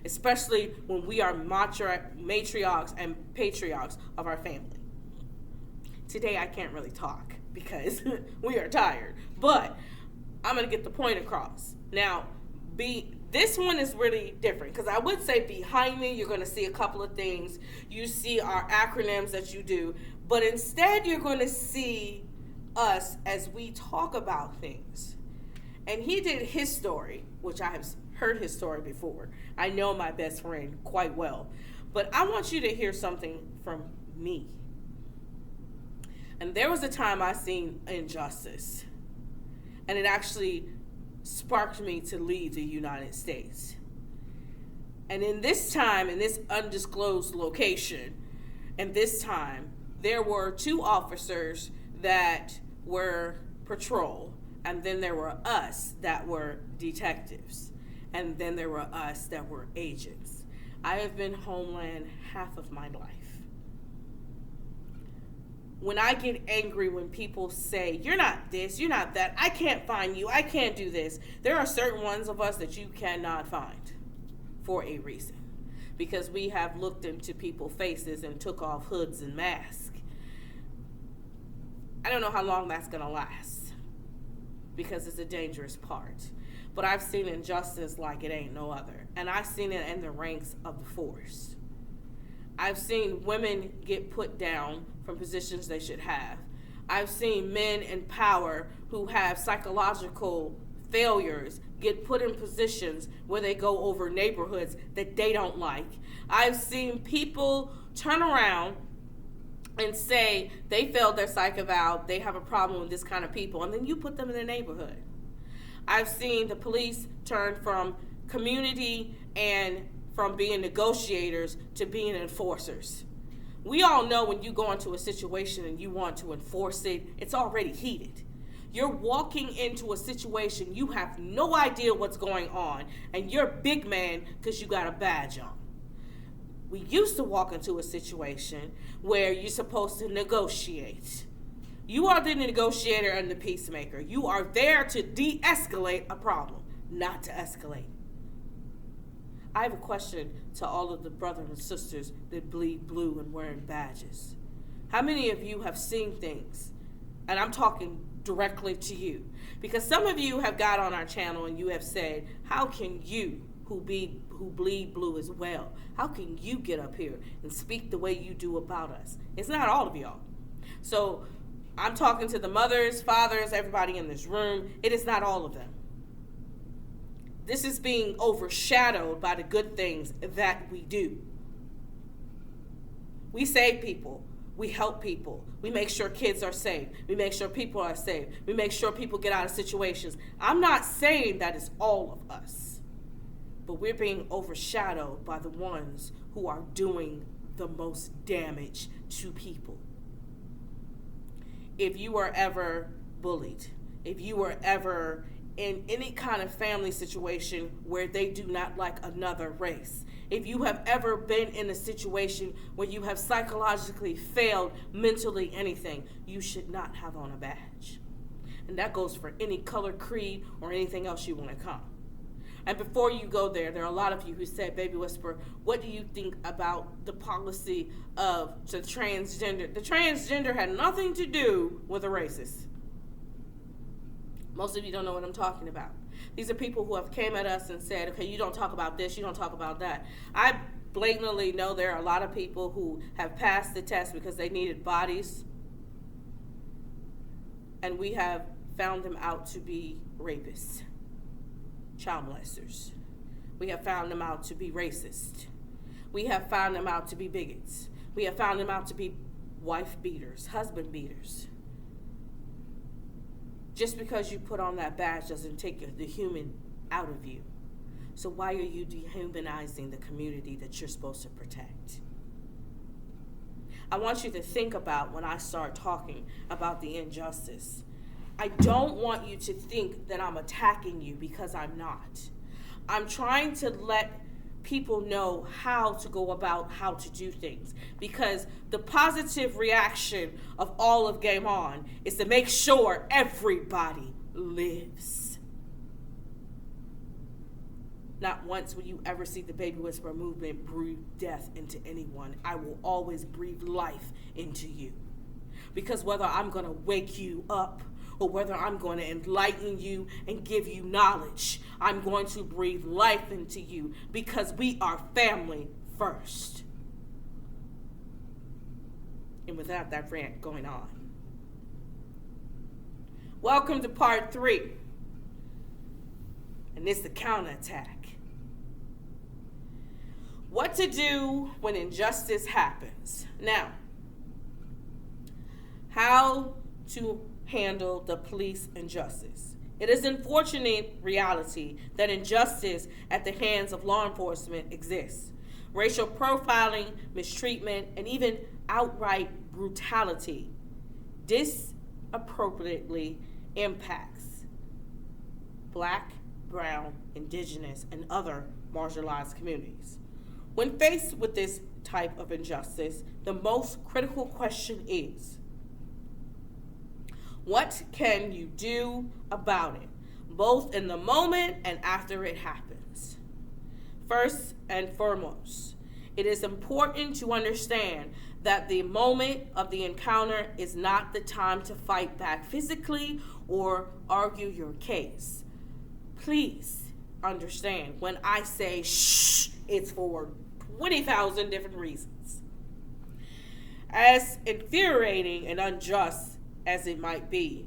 especially when we are matriarchs and patriarchs of our family. Today I can't really talk because we are tired, but I'm going to get the point across. Now, this one is really different, because I would say behind me you're going to see a couple of things. You see our acronyms that you do, But instead, you're going to see us as we talk about things. And he did his story, which I have heard his story before. I know my best friend quite well. But I want you to hear something from me. And there was a time I seen injustice. And it actually sparked me to leave the United States. And in this time, in this undisclosed location, and this time, there were 2 officers that were patrol, and then there were us that were detectives, and then there were us that were agents. I have been homeland half of my life. When I get angry when people say, you're not this, you're not that, I can't find you, I can't do this, there are certain ones of us that you cannot find for a reason. Because we have looked into people's faces and took off hoods and masks. I don't know how long that's going to last, because it's a dangerous part. But I've seen injustice like it ain't no other. And I've seen it in the ranks of the force. I've seen women get put down from positions they should have. I've seen men in power who have psychological failures get put in positions where they go over neighborhoods that they don't like. I've seen people turn around and say they failed their psych eval, they have a problem with this kind of people, and then you put them in the neighborhood. I've seen the police turn from community and from being negotiators to being enforcers. We all know when you go into a situation and you want to enforce it, it's already heated. You're walking into a situation, you have no idea what's going on, and you're big man because you got a badge on. We used to walk into a situation where you're supposed to negotiate. You are the negotiator and the peacemaker. You are there to de-escalate a problem, not to escalate. I have a question to all of the brothers and sisters that bleed blue and wearing badges. How many of you have seen things, and I'm talking directly to you, because some of you have got on our channel and you have said, how can you who bleed blue as well, how can you get up here and speak the way you do about us? It's not all of y'all. So I'm talking to the mothers, fathers, everybody in this room. It is not all of them. This is being overshadowed by the good things that we do. We save people. We help people. We make sure kids are safe. We make sure people are safe. We make sure people get out of situations. I'm not saying that it's all of us, but we're being overshadowed by the ones who are doing the most damage to people. If you were ever bullied, if you were ever in any kind of family situation where they do not like another race, if you have ever been in a situation where you have psychologically failed, mentally anything, you should not have on a badge. And that goes for any color, creed, or anything else you want to come. And before you go there, there are a lot of you who said, Baby Whisperer, what do you think about the policy of the transgender? The transgender had nothing to do with a racist. Most of you don't know what I'm talking about. These are people who have came at us and said, okay, you don't talk about this, you don't talk about that. I blatantly know there are a lot of people who have passed the test because they needed bodies, and we have found them out to be rapists, child molesters. We have found them out to be racist. We have found them out to be bigots. We have found them out to be wife beaters, husband beaters. Just because you put on that badge doesn't take the human out of you. So why are you dehumanizing the community that you're supposed to protect? I want you to think about when I start talking about the injustice. I don't want you to think that I'm attacking you, because I'm not. I'm trying to let people know how to go about how to do things, because the positive reaction of all of Game On is to make sure everybody lives. Not once will you ever see the Baby Whisperer movement breathe death into anyone. I will always breathe life into you, because whether I'm going to wake you up or whether I'm going to enlighten you and give you knowledge, I'm going to breathe life into you, because we are family first. and without that rant going on. Welcome to part 3. And it's the counterattack. What to do when injustice happens. Now, how to handle the police injustice. It is an unfortunate reality that injustice at the hands of law enforcement exists. Racial profiling, mistreatment, and even outright brutality disproportionately impacts Black, Brown, Indigenous, and other marginalized communities. When faced with this type of injustice, the most critical question is, what can you do about it, both in the moment and after it happens? First and foremost, it is important to understand that the moment of the encounter is not the time to fight back physically or argue your case. Please understand, when I say shh, it's for 20,000 different reasons. As infuriating and unjust as it might be,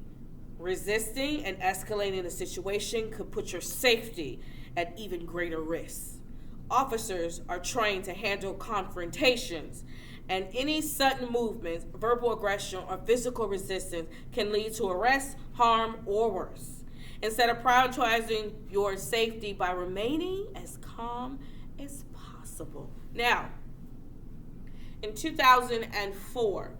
resisting and escalating the situation could put your safety at even greater risk. Officers are trained to handle confrontations, and any sudden movements, verbal aggression, or physical resistance can lead to arrest, harm, or worse. Instead of prioritizing your safety by remaining as calm as possible. Now, in 2004,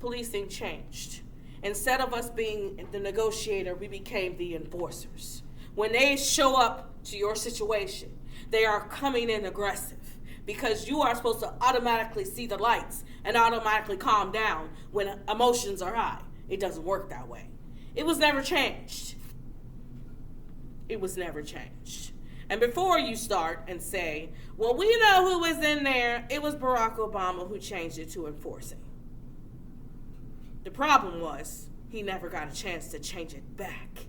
policing changed. Instead of us being the negotiator, we became the enforcers. When they show up to your situation, they are coming in aggressive because you are supposed to automatically see the lights and automatically calm down when emotions are high. It doesn't work that way. It was never changed. It was never changed. And before you start and say, well, we know who was in there, it was Barack Obama who changed it to enforcing. The problem was he never got a chance to change it back.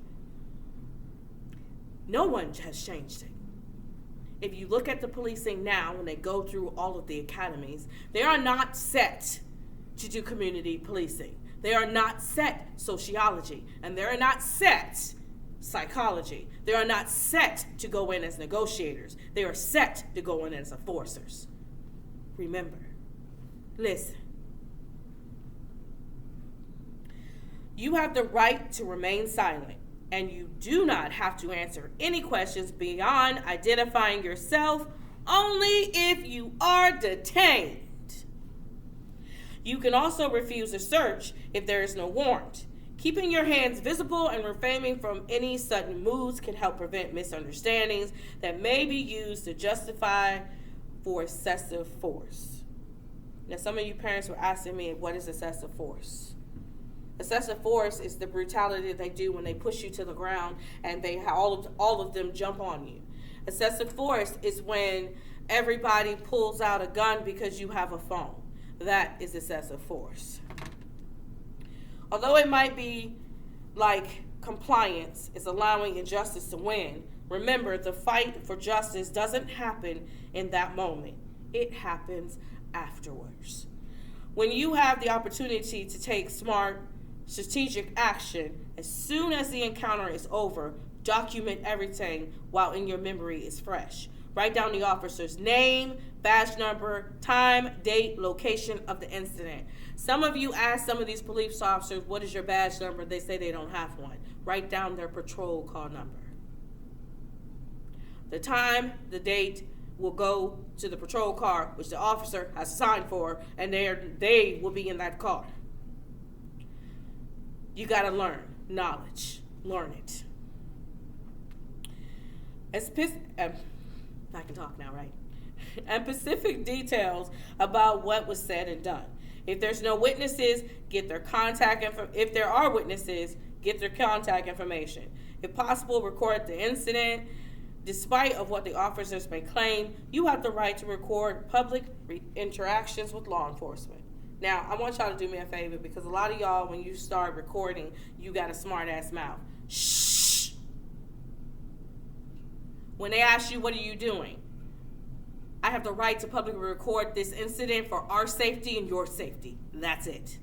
No one has changed it. If you look at the policing now, when they go through all of the academies, they are not set to do community policing. They are not set sociology, and they are not set psychology. They are not set to go in as negotiators. They are set to go in as enforcers. Remember, listen. You have the right to remain silent, and you do not have to answer any questions beyond identifying yourself, only if you are detained. You can also refuse a search if there is no warrant. Keeping your hands visible and refraining from any sudden moves can help prevent misunderstandings that may be used to justify for excessive force. Now, some of you parents were asking me, what is excessive force? Excessive force is the brutality they do when they push you to the ground and they all of them jump on you. Excessive force is when everybody pulls out a gun because you have a phone. That is excessive force. Although it might be like compliance is allowing injustice to win, remember the fight for justice doesn't happen in that moment. It happens afterwards. When you have the opportunity to take smart, strategic action, as soon as the encounter is over, document everything while in your memory is fresh. Write down the officer's name, badge number, time, date, location of the incident. Some of you ask some of these police officers, what is your badge number? They say they don't have one. Write down their patrol call number. The time, the date will go to the patrol car, which the officer has signed for, and they will be in that car. You got to learn knowledge. Learn it. I can talk now, right? And specific details about what was said and done. If there's no witnesses, get their contact info. If there are witnesses, get their contact information. If possible, record the incident. Despite of what the officers may claim, you have the right to record public interactions with law enforcement. Now, I want y'all to do me a favor because a lot of y'all, when you start recording, you got a smart ass mouth. Shh. When they ask you, what are you doing? I have the right to publicly record this incident for our safety and your safety. That's it.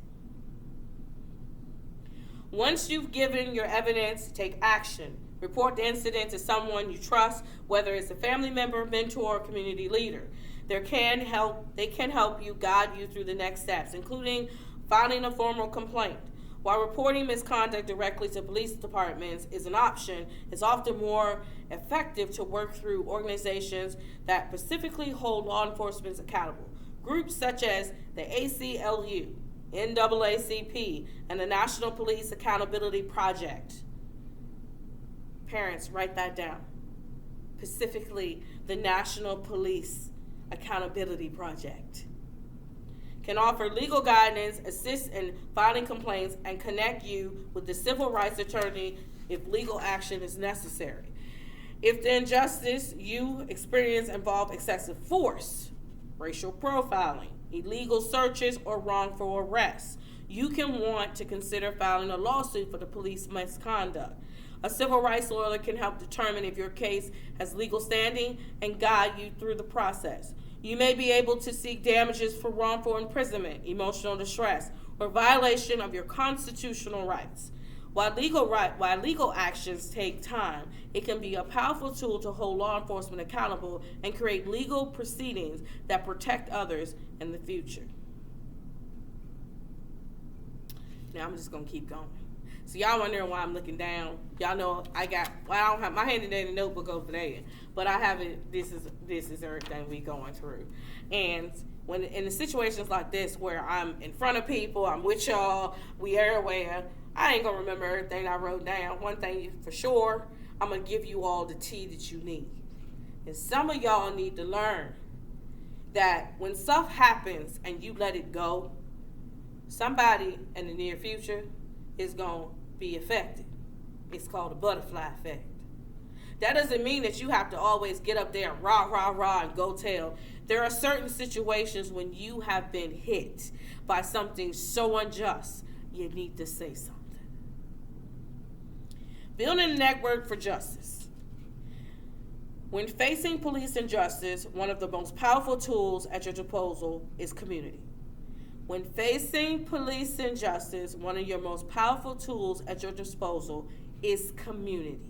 Once you've given your evidence, take action. Report the incident to someone you trust, whether it's a family member, mentor, or community leader. They can help you, guide you through the next steps, including filing a formal complaint. While reporting misconduct directly to police departments is an option, it's often more effective to work through organizations that specifically hold law enforcement accountable. Groups such as the ACLU, NAACP, and the National Police Accountability Project. Parents, write that down. Specifically, the National Police Accountability Project can offer legal guidance, assist in filing complaints, and connect you with the civil rights attorney if legal action is necessary. If the injustice you experience involve excessive force, racial profiling, illegal searches, or wrongful arrests, you can want to consider filing a lawsuit for the police misconduct. A civil rights lawyer can help determine if your case has legal standing and guide you through the process. You may be able to seek damages for wrongful imprisonment, emotional distress, or violation of your constitutional rights. While legal actions take time, it can be a powerful tool to hold law enforcement accountable and create legal proceedings that protect others in the future. Now I'm just gonna keep going. So y'all wondering why I'm looking down. Y'all know I don't have my handy dandy notebook over there, but I have it. This is everything we going through. And when in the situations like this where I'm in front of people, I'm with y'all, we everywhere, I ain't gonna remember everything I wrote down. One thing for sure, I'm gonna give you all the tea that you need. And some of y'all need to learn that when stuff happens and you let it go, somebody in the near future is going to be affected. It's called a butterfly effect. That doesn't mean that you have to always get up there and rah, rah, rah and go tell. There are certain situations when you have been hit by something so unjust, you need to say something. Building a network for justice. When facing police injustice, one of the most powerful tools at your disposal is community. When facing police injustice, one of your most powerful tools at your disposal is community.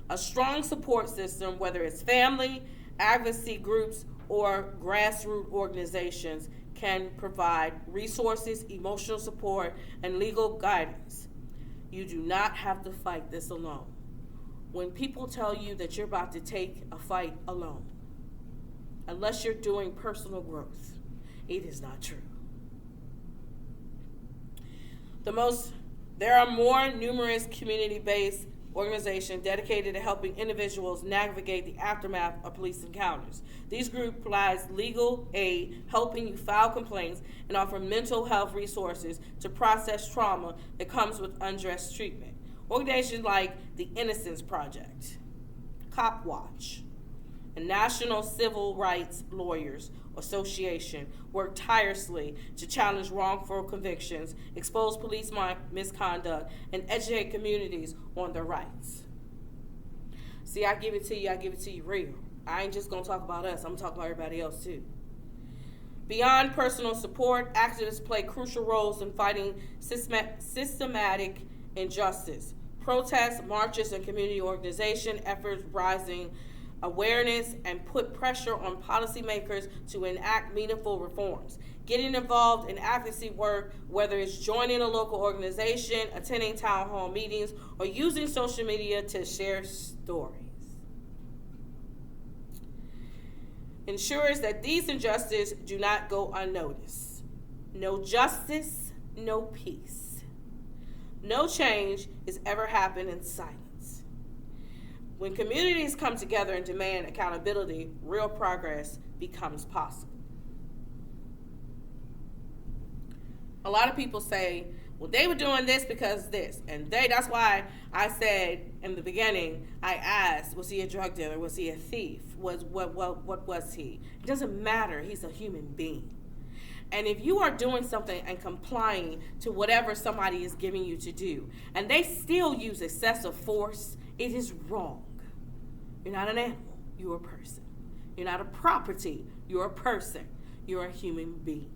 A strong support system, whether it's family, advocacy groups, or grassroots organizations, can provide resources, emotional support, and legal guidance. You do not have to fight this alone. When people tell you that you're about to take a fight alone, unless you're doing personal growth, it is not true. There are more numerous community-based organizations dedicated to helping individuals navigate the aftermath of police encounters. These groups provide legal aid, helping you file complaints, and offer mental health resources to process trauma that comes with unjust treatment. Organizations like the Innocence Project, Cop Watch, and National Civil Rights Lawyers Association work tirelessly to challenge wrongful convictions, expose police misconduct, and educate communities on their rights. See, I give it to you real. I ain't just gonna talk about us, I'm gonna talk about everybody else too. Beyond personal support, activists play crucial roles in fighting systematic injustice. Protests, marches, and community organization efforts rising awareness and put pressure on policymakers to enact meaningful reforms. Getting involved in advocacy work, whether it's joining a local organization, attending town hall meetings, or using social media to share stories, ensures that these injustices do not go unnoticed. No justice, no peace. No change is ever happen in silence. When communities come together and demand accountability, real progress becomes possible. A lot of people say, well, they were doing this because this, and that's why I said in the beginning, I asked, was he a drug dealer? Was he a thief? What was he? It doesn't matter. He's a human being. And if you are doing something and complying to whatever somebody is giving you to do, and they still use excessive force, it is wrong. You're not an animal. You're a person. You're not a property. You're a person. You're a human being.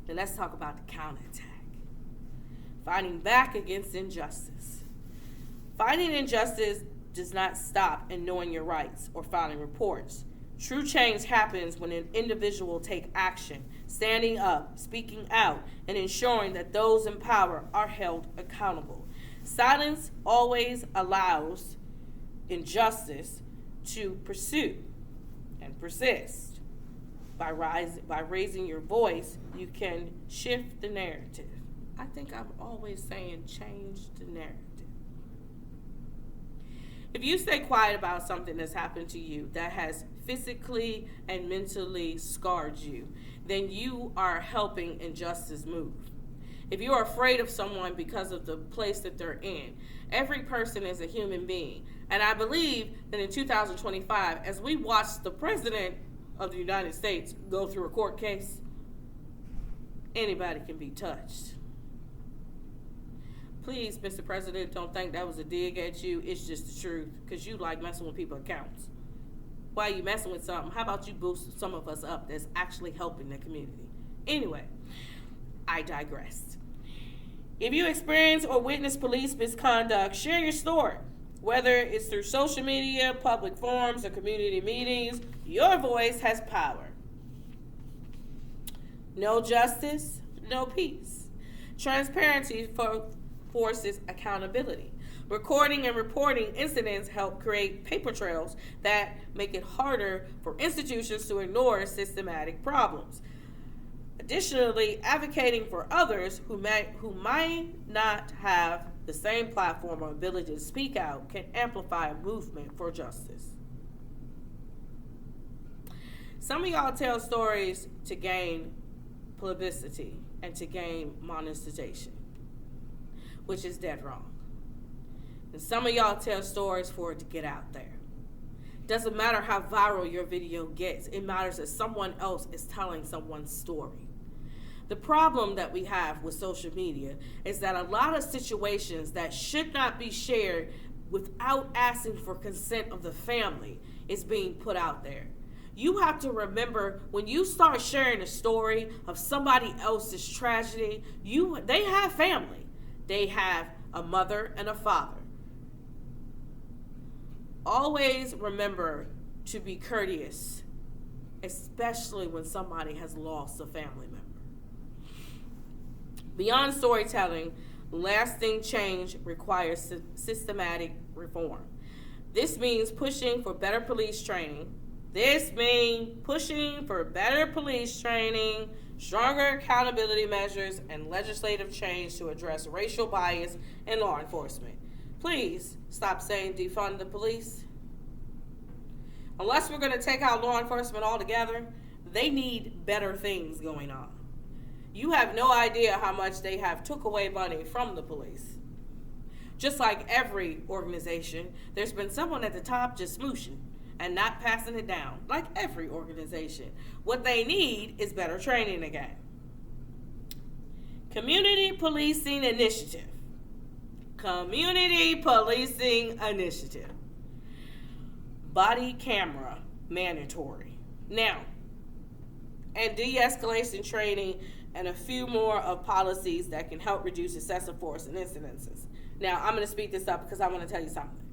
Then let's talk about the counterattack. Fighting back against injustice. Fighting injustice does not stop in knowing your rights or filing reports. True change happens when an individual takes action, standing up, speaking out, and ensuring that those in power are held accountable. Silence always allows injustice to pursue and persist. By raising your voice, you can shift the narrative. I think I'm always saying change the narrative. If you stay quiet about something that's happened to you that has physically and mentally scarred you, then you are helping injustice move. If you are afraid of someone because of the place that they're in, every person is a human being. And I believe that in 2025, as we watch the President of the United States go through a court case, anybody can be touched. Please, Mr. President, don't think that was a dig at you. It's just the truth, because you like messing with people's accounts. Why are you messing with something? How about you boost some of us up that's actually helping the community? Anyway, I digress. If you experience or witness police misconduct, share your story. Whether it's through social media, public forums, or community meetings, your voice has power. No justice, no peace. Transparency forces accountability. Recording and reporting incidents help create paper trails that make it harder for institutions to ignore systematic problems. Additionally, advocating for others who might not have the same platform or ability to speak out can amplify a movement for justice. Some of y'all tell stories to gain publicity and to gain monetization, which is dead wrong. And some of y'all tell stories for it to get out there. Doesn't matter how viral your video gets. It matters that someone else is telling someone's story. The problem that we have with social media is that a lot of situations that should not be shared without asking for consent of the family is being put out there. You have to remember, when you start sharing a story of somebody else's tragedy, they have family. They have a mother and a father. Always remember to be courteous, especially when somebody has lost a family member. Beyond storytelling, lasting change requires systematic reform. This means pushing for better police training. Stronger accountability measures, and legislative change to address racial bias in law enforcement. Please stop saying defund the police. Unless we're going to take out law enforcement altogether, they need better things going on. You have no idea how much they have took away money from the police. Just like every organization, there's been someone at the top just smooshing and not passing it down, like every organization. What they need is better training again. Community Policing Initiative. Community Policing Initiative. Body camera mandatory. Now, and de-escalation training and a few more of policies that can help reduce excessive force and incidences. Now, I'm going to speed this up because I want to tell you something.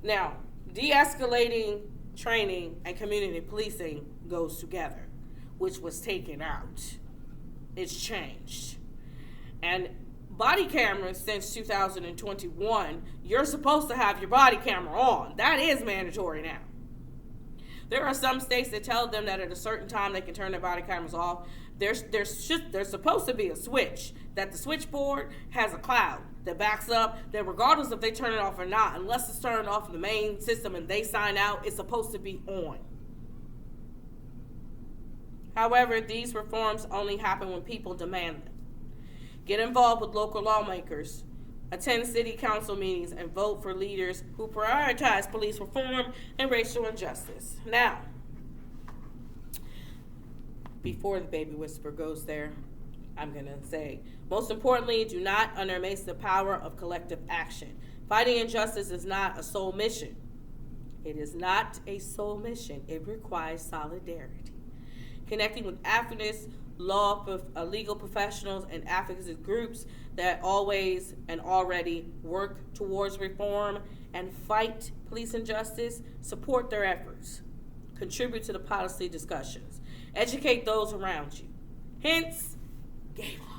Now, de-escalating training and community policing goes together, which was taken out. It's changed. And body cameras since 2021, you're supposed to have your body camera on. That is mandatory now. There are some states that tell them that at a certain time they can turn their body cameras off. There's supposed to be a switch, that the switchboard has a cloud that backs up, that regardless if they turn it off or not, unless it's turned off in the main system and they sign out, it's supposed to be on. However, these reforms only happen when people demand them. Get involved with local lawmakers, attend city council meetings, and vote for leaders who prioritize police reform and racial injustice. Now, before the baby whisper goes there, I'm going to say, most importantly, do not underestimate the power of collective action. Fighting injustice is not a sole mission. It is not a sole mission. It requires solidarity. Connecting with activists, legal professionals, and advocacy groups that always and already work towards reform and fight police injustice, support their efforts. Contribute to the policy discussions. Educate those around you. Hence, game on.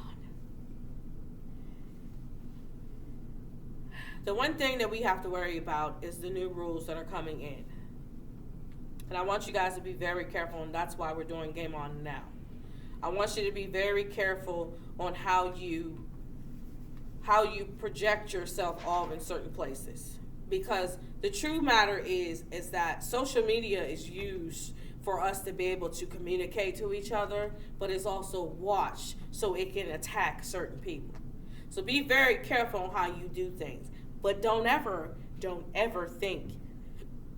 The one thing that we have to worry about is the new rules that are coming in. And I want you guys to be very careful, and that's why we're doing Game On now. I want you to be very careful on how you project yourself off in certain places. Because the true matter is that social media is used for us to be able to communicate to each other, but it's also watched so it can attack certain people. So be very careful on how you do things. But don't ever think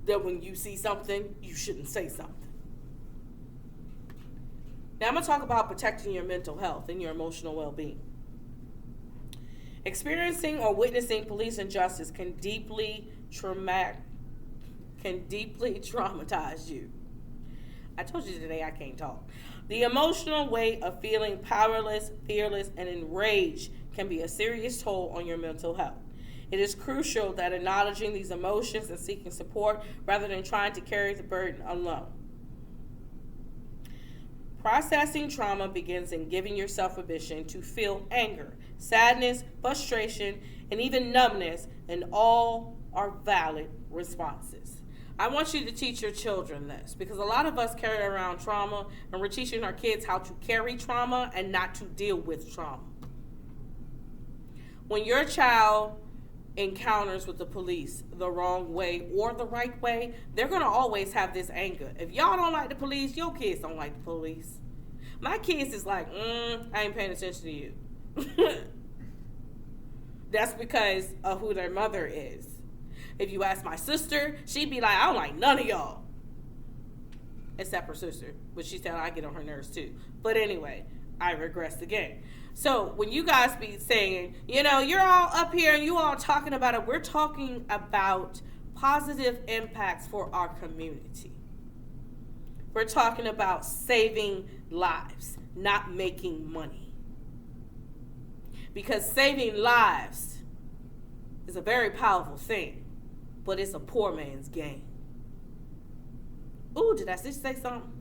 that when you see something, you shouldn't say something. Now I'm going to talk about protecting your mental health and your emotional well-being. Experiencing or witnessing police injustice can deeply traumatize you. I told you today I can't talk. The emotional weight of feeling powerless, fearless, and enraged can be a serious toll on your mental health. It is crucial that acknowledging these emotions and seeking support rather than trying to carry the burden alone. Processing trauma begins in giving yourself permission to feel anger, sadness, frustration, and even numbness, and all are valid responses. I want you to teach your children this, because a lot of us carry around trauma, and we're teaching our kids how to carry trauma and not to deal with trauma. When your child encounters with the police the wrong way or the right way, they're going to always have this anger. If y'all don't like the police, your kids don't like the police. My kids is like, I ain't paying attention to you. That's because of who their mother is. If you ask my sister, she'd be like, I don't like none of y'all. Except her sister, but she said I get on her nerves too. But anyway, I regressed again. So when you guys be saying, you're all up here and you all talking about it, we're talking about positive impacts for our community. We're talking about saving lives, not making money. Because saving lives is a very powerful thing, but it's a poor man's game. Ooh, did I just say something?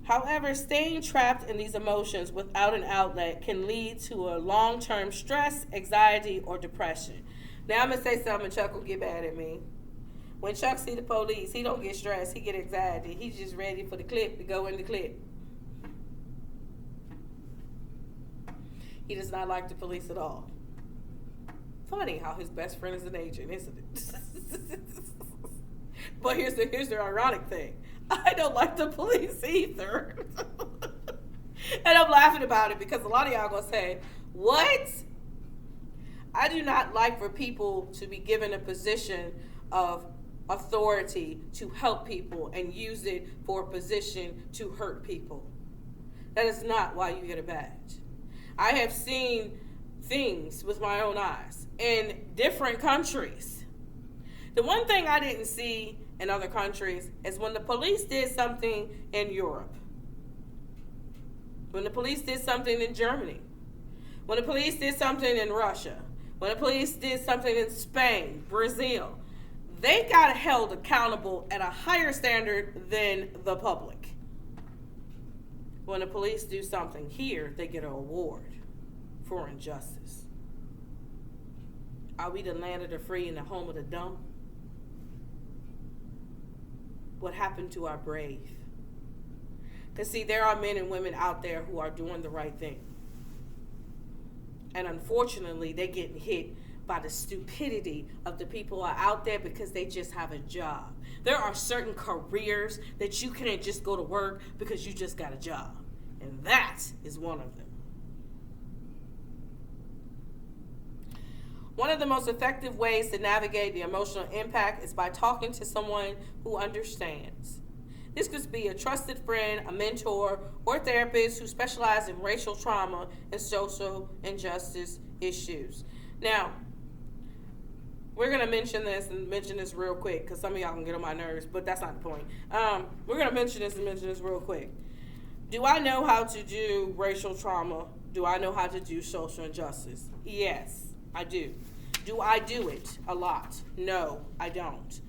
However, staying trapped in these emotions without an outlet can lead to a long-term stress, anxiety, or depression. Now I'm going to say something and Chuck will get mad at me. When Chuck see the police, he don't get stressed, he get anxiety. He's just ready for the clip to go in the clip. He does not like the police at all. Funny how his best friend is an agent, isn't it? But here's the ironic thing. I don't like the police either. And I'm laughing about it because a lot of y'all gonna say, what? I do not like for people to be given a position of authority to help people and use it for a position to hurt people. That is not why you get a badge. I have seen things with my own eyes in different countries. The one thing I didn't see in other countries is when the police did something in Europe, when the police did something in Germany, when the police did something in Russia, when the police did something in Spain, Brazil, they got held accountable at a higher standard than the public. When the police do something here, they get an award for injustice. Are we the land of the free and the home of the dumb? What happened to our brave? Because see, there are men and women out there who are doing the right thing. And unfortunately, they're getting hit by the stupidity of the people who are out there because they just have a job. There are certain careers that you can't just go to work because you just got a job. And that is one of them. One of the most effective ways to navigate the emotional impact is by talking to someone who understands. This could be a trusted friend, a mentor, or therapist who specialize in racial trauma and social injustice issues. Now, we're going to mention this real quick because some of y'all can get on my nerves, but that's not the point. We're going to mention this real quick. Do I know how to do racial trauma? Do I know how to do social injustice? Yes, I do. Do I do it a lot? No, I don't.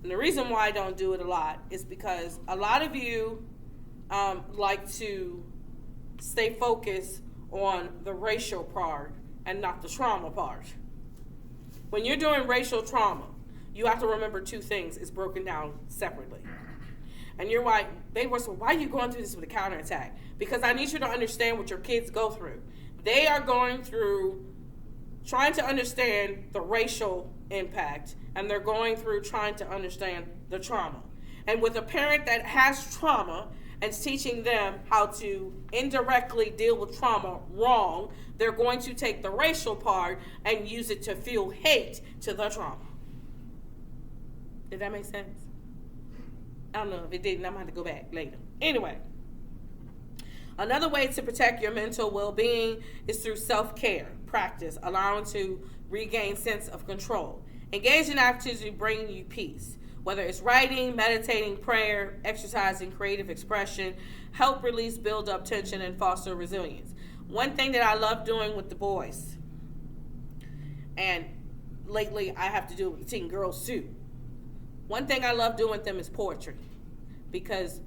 And the reason why I don't do it a lot is because a lot of you like to stay focused on the racial part and not the trauma part. When you're doing racial trauma, you have to remember two things. It's broken down separately. And you're like, babe, why are you going through this with a counterattack? Because I need you to understand what your kids go through. They are going through trying to understand the racial impact, and they're going through trying to understand the trauma. And with a parent that has trauma and teaching them how to indirectly deal with trauma wrong, they're going to take the racial part and use it to fuel hate to the trauma. Did that make sense? I don't know if it didn't. I'm going to have to go back later. Anyway, another way to protect your mental well-being is through self-care practice, allowing to regain sense of control. Engage in activities bringing you peace, whether it's writing, meditating, prayer, exercising, creative expression, help release build-up tension and foster resilience. One thing that I love doing with the boys, and lately I have to do it with the teen girls too. One thing I love doing with them is poetry. Because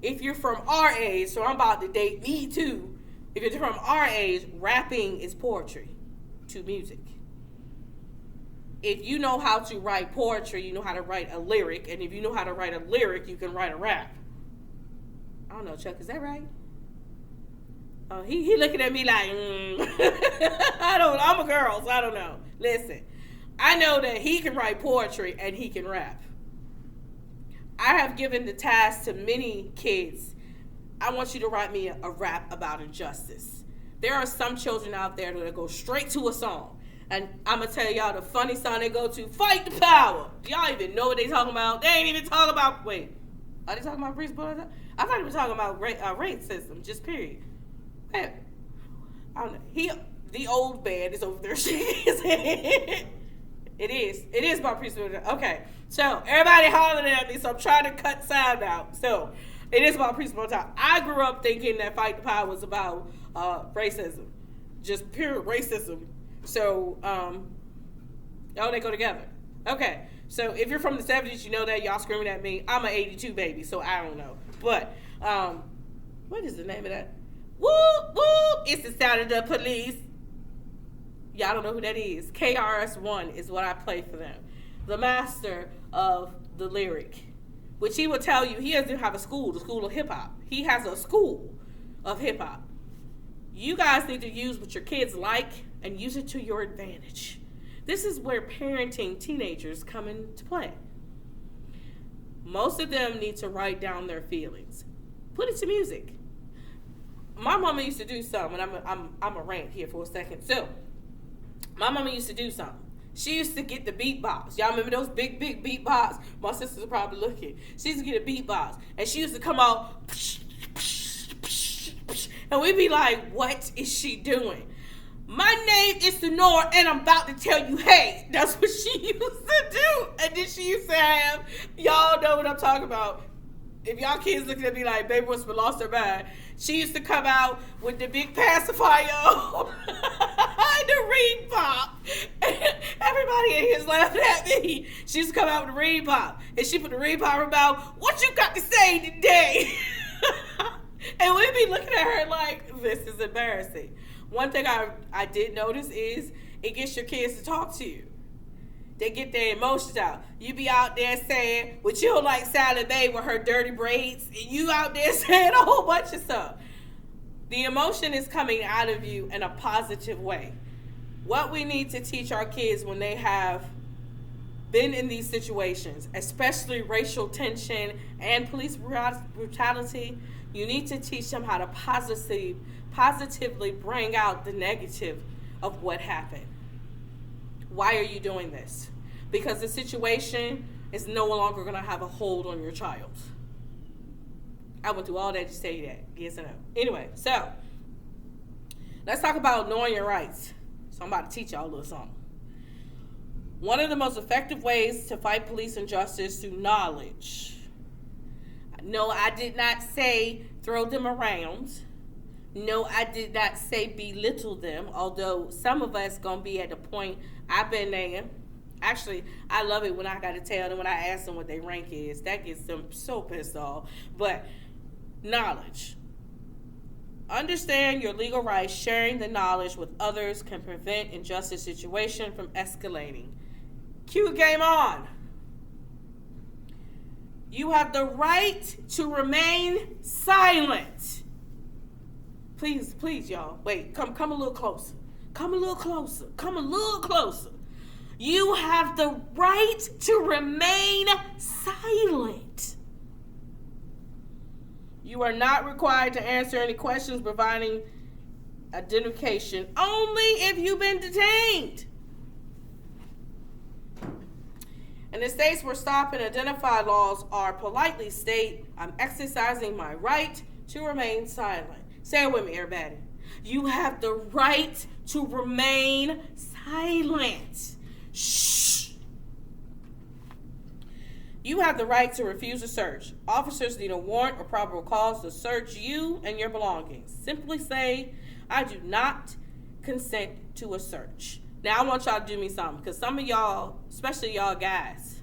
if you're from our age, so I'm about to date me too, if you're from our age, rapping is poetry to music. If you know how to write poetry, you know how to write a lyric. And if you know how to write a lyric, you can write a rap. I don't know, Chuck, is that right? He looking at me like, I'm a girl, so I don't know. Listen, I know that he can write poetry and he can rap. I have given the task to many kids. I want you to write me a rap about injustice. There are some children out there that go straight to a song. And I'm going to tell y'all the funny song they go to, Fight the Power. Do y'all even know what they talking about? They ain't even talking about, wait, are they talking about preschool? I thought they were talking about racism, just period. Man, I don't know. The old man is over there shaking his head. It is about preschool. Okay, so everybody hollering at me, so I'm trying to cut sound out. So it is about preschool time. I grew up thinking that Fight the Power was about racism, just pure racism. So, they go together. Okay, so if you're from the 70s, you know that. Y'all screaming at me. I'm an 82 baby, so I don't know. But, what is the name of that? Whoop, whoop, it's the sound of the police. Y'all don't know who that is. KRS-One is what I play for them. The master of the lyric, which he will tell you he doesn't have a school, the school of hip-hop. He has a school of hip-hop. You guys need to use what your kids like and use it to your advantage. This is where parenting teenagers come into play. Most of them need to write down their feelings. Put it to music. My mama used to do something, and I'm a rant here for a second. So, my mama used to do something. She used to get the beatbox. Y'all remember those big beatbox? My sisters are probably looking. She used to get a beatbox, and she used to come out, and we'd be like, what is she doing? My name is Sonora, and I'm about to tell you, hey. That's what she used to do. And then she used to have, y'all know what I'm talking about. If y'all kids looking at me like, baby Whisper lost her mind, she used to come out with the big pacifier on and the reed pop. Everybody in here is laughing at me. She used to come out with the reed pop, and she put the reed pop in her mouth. What you got to say today? And we'd be looking at her like, this is embarrassing. One thing I did notice is it gets your kids to talk to you. They get their emotions out. You be out there saying, well, you don't like Sally Mae with her dirty braids, and you out there saying a whole bunch of stuff. The emotion is coming out of you in a positive way. What we need to teach our kids when they have been in these situations, especially racial tension and police brutality, you need to teach them how to positively bring out the negative of what happened. Why are you doing this? Because the situation is no longer going to have a hold on your child. I went through all that to say that. Yes and no. Anyway, so let's talk about knowing your rights. So I'm about to teach y'all a little something. One of the most effective ways to fight police injustice through knowledge. No, I did not say throw them around. No, I did not say belittle them, although some of us going to be at the point, I've been there. Actually, I love it when I got to tell them, when I ask them what their rank is. That gets them so pissed off. But knowledge. Understand your legal rights. Sharing the knowledge with others can prevent injustice situation from escalating. Cue game on. You have the right to remain silent. Please, y'all. Wait, come a little closer. Come a little closer. Come a little closer. You have the right to remain silent. You are not required to answer any questions providing identification only if you've been detained. In the states where stop and identify laws are politely state, I'm exercising my right to remain silent. Say it with me, everybody. You have the right to remain silent. Shh. You have the right to refuse a search. Officers need a warrant or probable cause to search you and your belongings. Simply say, I do not consent to a search. Now, I want y'all to do me something, because some of y'all, especially y'all guys,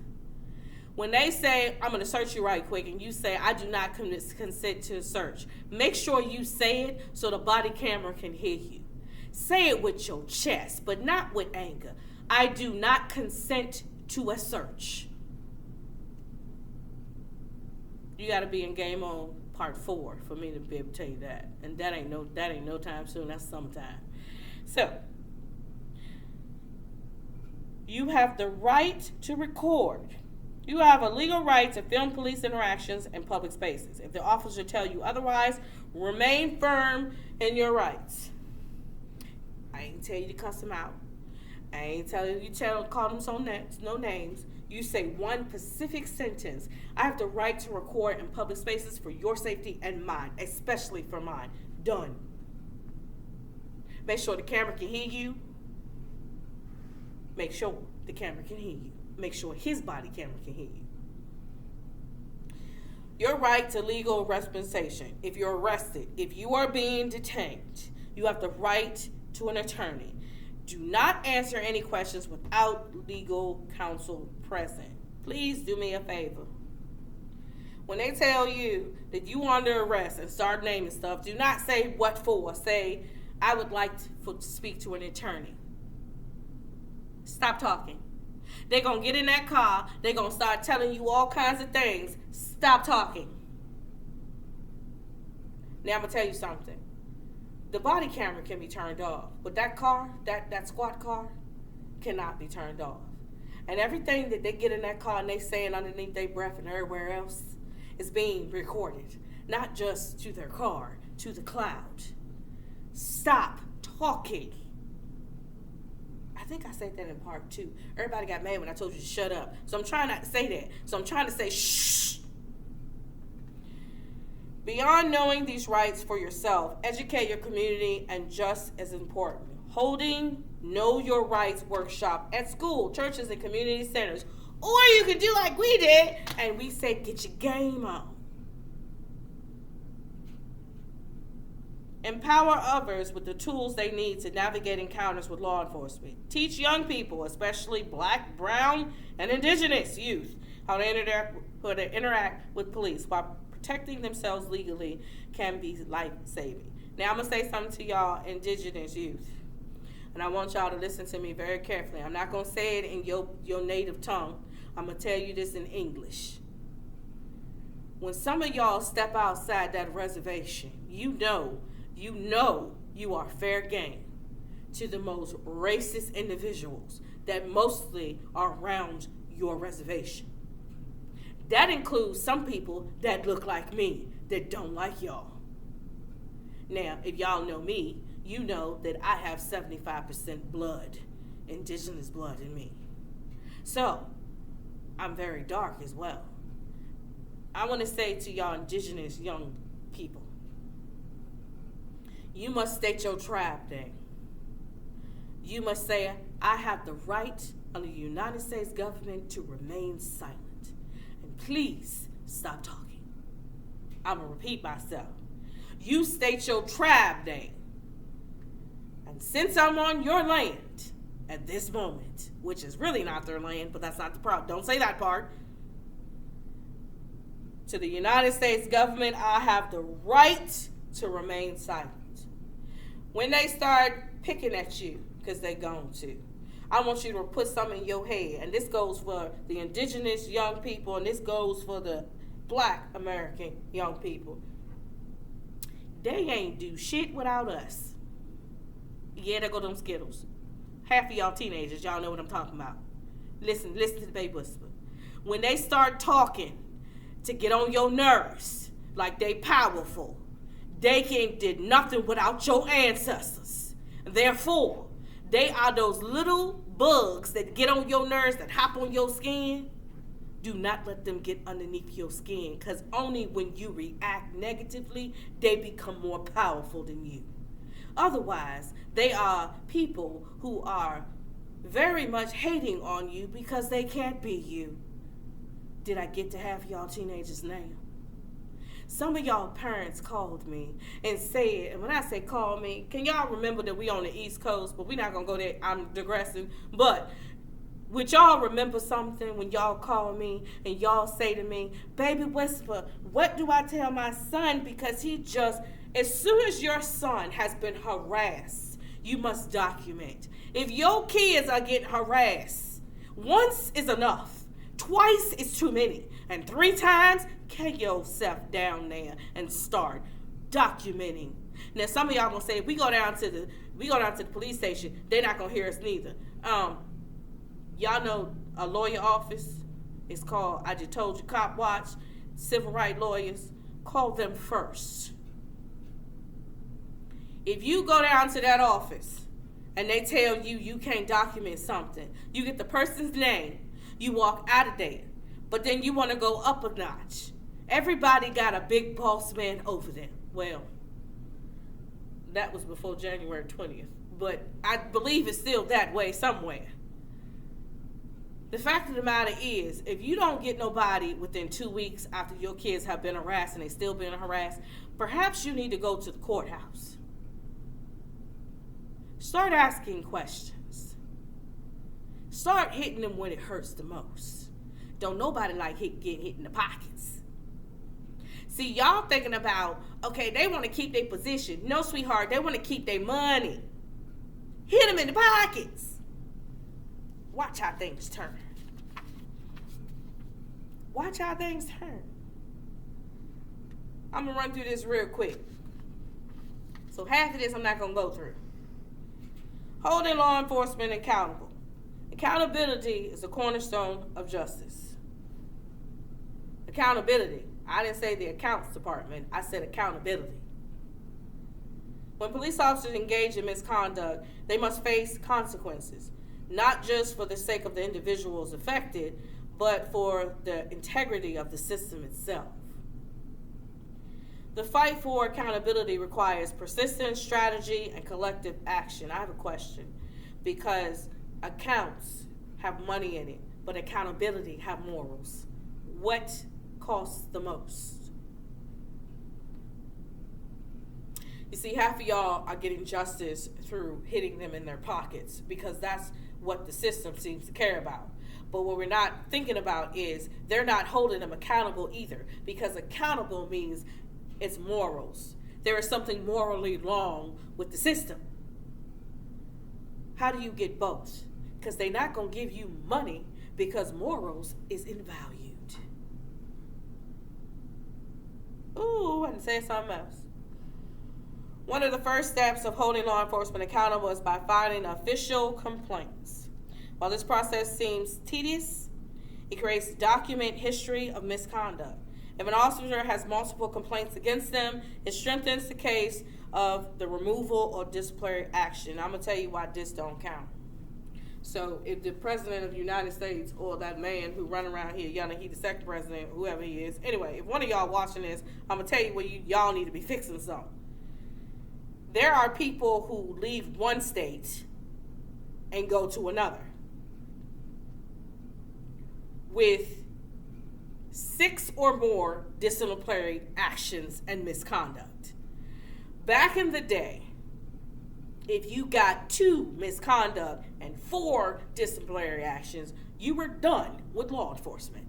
when they say, I'm going to search you right quick, and you say, I do not consent to a search, make sure you say it so the body camera can hear you. Say it with your chest, but not with anger. I do not consent to a search. You got to be in Game On Part 4 for me to be able to tell you that. And that ain't no time soon. That's sometime. So, you have the right to record. You have a legal right to film police interactions in public spaces. If the officer tell you otherwise, remain firm in your rights. I ain't tell you to cuss them out. I ain't telling you to call them no names. You say one specific sentence. I have the right to record in public spaces for your safety and mine, especially for mine. Done. Make sure the camera can hear you. Make sure the camera can hear you. Make sure his body camera can hear you. Your right to legal representation. If you're arrested, if you are being detained, you have the right to an attorney. Do not answer any questions without legal counsel present. Please do me a favor. When they tell you that you under arrest and start naming stuff, do not say what for. Say, I would like to speak to an attorney. Stop talking. They're going to get in that car. They're going to start telling you all kinds of things. Stop talking. Now I'm going to tell you something. The body camera can be turned off, but that car, that squad car, cannot be turned off. And everything that they get in that car and they saying underneath their breath and everywhere else is being recorded. Not just to their car, to the cloud. Stop talking. I think I said that in part 2. Everybody got mad when I told you to shut up. So I'm trying not to say that. So I'm trying to say shh. Beyond knowing these rights for yourself, educate your community, and just as important, holding Know Your Rights workshop at school, churches, and community centers. Or you can do like we did, and we said, get your game on. Empower others with the tools they need to navigate encounters with law enforcement. Teach young people, especially Black, Brown, and Indigenous youth, how to interact with police while protecting themselves legally can be life-saving. Now, I'm going to say something to y'all Indigenous youth, and I want y'all to listen to me very carefully. I'm not going to say it in your native tongue. I'm going to tell you this in English. When some of y'all step outside that reservation, you know you are fair game to the most racist individuals that mostly are around your reservation. That includes some people that look like me, that don't like y'all. Now, if y'all know me, you know that I have 75% blood, Indigenous blood in me. So, I'm very dark as well. I want to say to y'all Indigenous young people, you must state your tribe name. You must say, I have the right under the United States government to remain silent. And please stop talking. I'm going to repeat myself. You state your tribe name. And since I'm on your land at this moment, which is really not their land, but that's not the problem. Don't say that part. To the United States government, I have the right to remain silent. When they start picking at you, because they're going to, I want you to put something in your head. And this goes for the indigenous young people, and this goes for the Black American young people. They ain't do shit without us. Yeah, there go them Skittles. Half of y'all teenagers, y'all know what I'm talking about. Listen to the baby whisper. When they start talking to get on your nerves, like they powerful, they did nothing without your ancestors. Therefore, they are those little bugs that get on your nerves, that hop on your skin. Do not let them get underneath your skin, because only when you react negatively, they become more powerful than you. Otherwise, they are people who are very much hating on you because they can't be you. Did I get to half y'all teenagers now? Some of y'all parents called me and said, and when I say call me, can y'all remember that we on the East Coast, but we're not going to go there, I'm digressing, but would y'all remember something when y'all call me and y'all say to me, baby whisper, what do I tell my son? Because he just, as soon as your son has been harassed, you must document. If your kids are getting harassed, once is enough. Twice is too many. And 3 times, get yourself down there and start documenting. Now, some of y'all gonna say, if we go down to the police station, they're not gonna hear us neither. Y'all know a lawyer office. It's called, I just told you, Cop Watch, civil rights lawyers. Call them first. If you go down to that office and they tell you you can't document something, you get the person's name, you walk out of there, but then you want to go up a notch. Everybody got a big boss man over them. Well, that was before January 20th, but I believe it's still that way somewhere. The fact of the matter is, if you don't get nobody within 2 weeks after your kids have been harassed and they still being harassed, perhaps you need to go to the courthouse. Start asking questions. Start hitting them when it hurts the most. Don't nobody like getting hit in the pockets. See, y'all thinking about, okay, they want to keep their position. No, sweetheart, they want to keep their money. Hit them in the pockets. Watch how things turn. Watch how things turn. I'm going to run through this real quick. So half of this I'm not going to go through. Holding law enforcement accountable. Accountability is the cornerstone of justice. Accountability. I didn't say the accounts department. I said accountability. When police officers engage in misconduct, they must face consequences, not just for the sake of the individuals affected, but for the integrity of the system itself. The fight for accountability requires persistence, strategy, and collective action. I have a question, because accounts have money in it, but accountability have morals. What costs the most? You see, half of y'all are getting justice through hitting them in their pockets, because that's what the system seems to care about. But what we're not thinking about is they're not holding them accountable either, because accountable means it's morals. There is something morally wrong with the system. How do you get both? Because they're not going to give you money, because morals is invalued. Ooh, I didn't say something else. One of the first steps of holding law enforcement accountable is by filing official complaints. While this process seems tedious, it creates a document history of misconduct. If an officer has multiple complaints against them, it strengthens the case of the removal or disciplinary action. I'm going to tell you why this don't count. So if the president of the United States, or that man who run around here yelling he the second president, whoever he is, anyway, if one of y'all watching this, I'm going to tell you where y'all need to be fixing something. There are people who leave one state and go to another with 6 or more disciplinary actions and misconduct. Back in the day, if you got 2 misconduct and 4 disciplinary actions, you were done with law enforcement.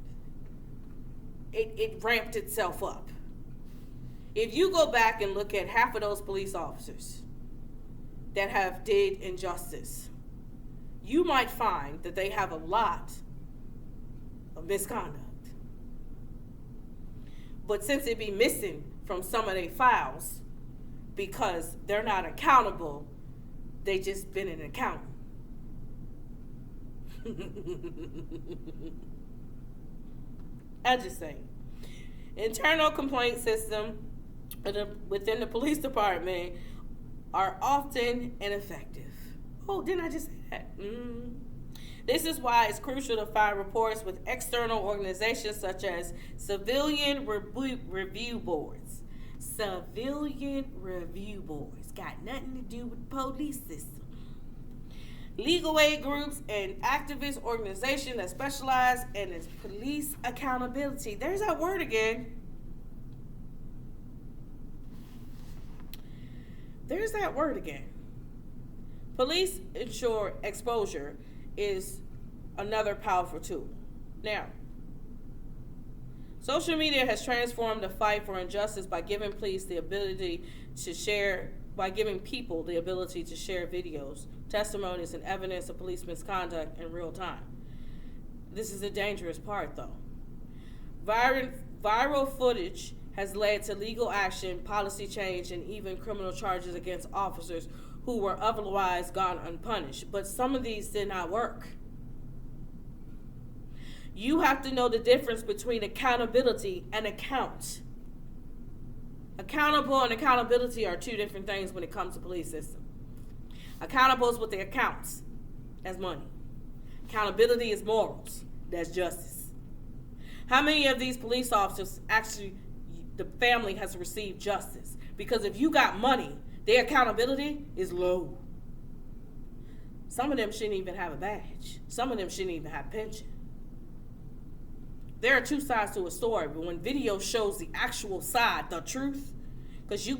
It ramped itself up. If you go back and look at half of those police officers that have did injustice, you might find that they have a lot of misconduct. But since it be missing from some of their files because they're not accountable, they just been an accountant. I just say, internal complaint system within the police department are often ineffective. Oh, didn't I just say that? This is why it's crucial to file reports with external organizations such as civilian review boards. Civilian review boards got nothing to do with the police system. Legal aid groups and activist organizations that specialize in police accountability. There's that word again. There's that word again. Police ensure exposure is another powerful tool. Now, social media has transformed the fight for injustice by giving police the ability to share, by giving people the ability to share videos, testimonies, and evidence of police misconduct in real time. This is the dangerous part, though. Viral footage has led to legal action, policy change, and even criminal charges against officers who were otherwise gone unpunished. But some of these did not work. You have to know the difference between accountability and account. Accountable and accountability are 2 different things when it comes to police system. Accountable is what the accounts. That's money. Accountability is morals. That's justice. How many of these police officers actually, the family has received justice? Because if you got money, their accountability is low. Some of them shouldn't even have a badge. Some of them shouldn't even have pension. There are 2 sides to a story, but when video shows the actual side, the truth, because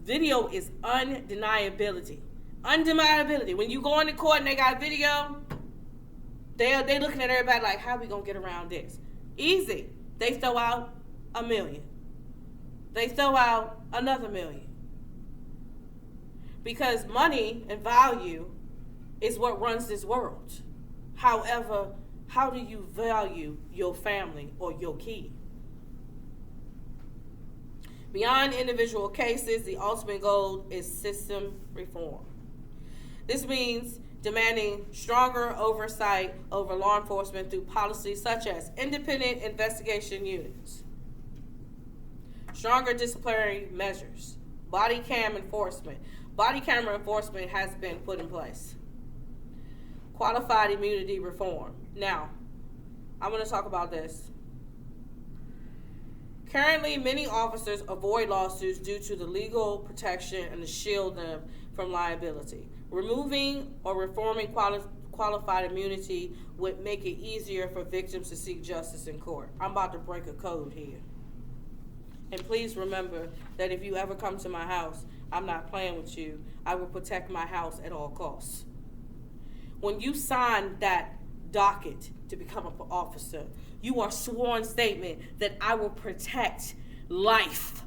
video is undeniability. Undeniability. When you go into court and they got video, they looking at everybody like, how we gonna get around this? Easy. They throw out $1 million. They throw out another $1 million. Because money and value is what runs this world. However, how do you value your family or your kid? Beyond individual cases, the ultimate goal is system reform. This means demanding stronger oversight over law enforcement through policies such as independent investigation units, stronger disciplinary measures, body cam enforcement. Body camera enforcement has been put in place. Qualified immunity reform. Now, I want to talk about this. Currently, many officers avoid lawsuits due to the legal protection and to shield them from liability. Removing or reforming qualified immunity would make it easier for victims to seek justice in court. I'm about to break a code here. And please remember that if you ever come to my house, I'm not playing with you. I will protect my house at all costs. When you sign that docket to become an officer, you are sworn statement that I will protect life.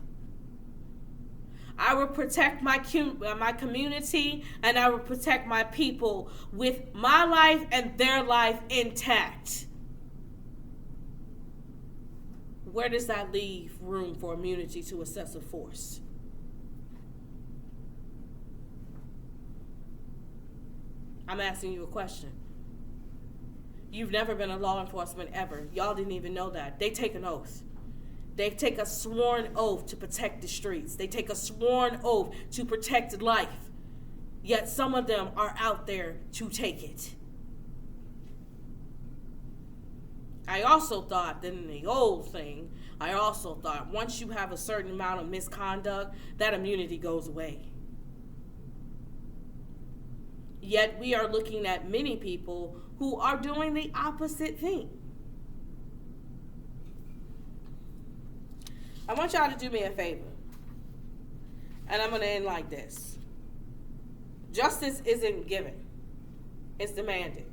I will protect my community, and I will protect my people with my life and their life intact. Where does that leave room for immunity to excessive force? I'm asking you a question. You've never been a law enforcement ever. Y'all didn't even know that. They take an oath. They take a sworn oath to protect the streets. They take a sworn oath to protect life. Yet some of them are out there to take it. I also thought that in the old thing, once you have a certain amount of misconduct, that immunity goes away. Yet we are looking at many people who are doing the opposite thing. I want y'all to do me a favor. And I'm going to end like this. Justice isn't given. It's demanded.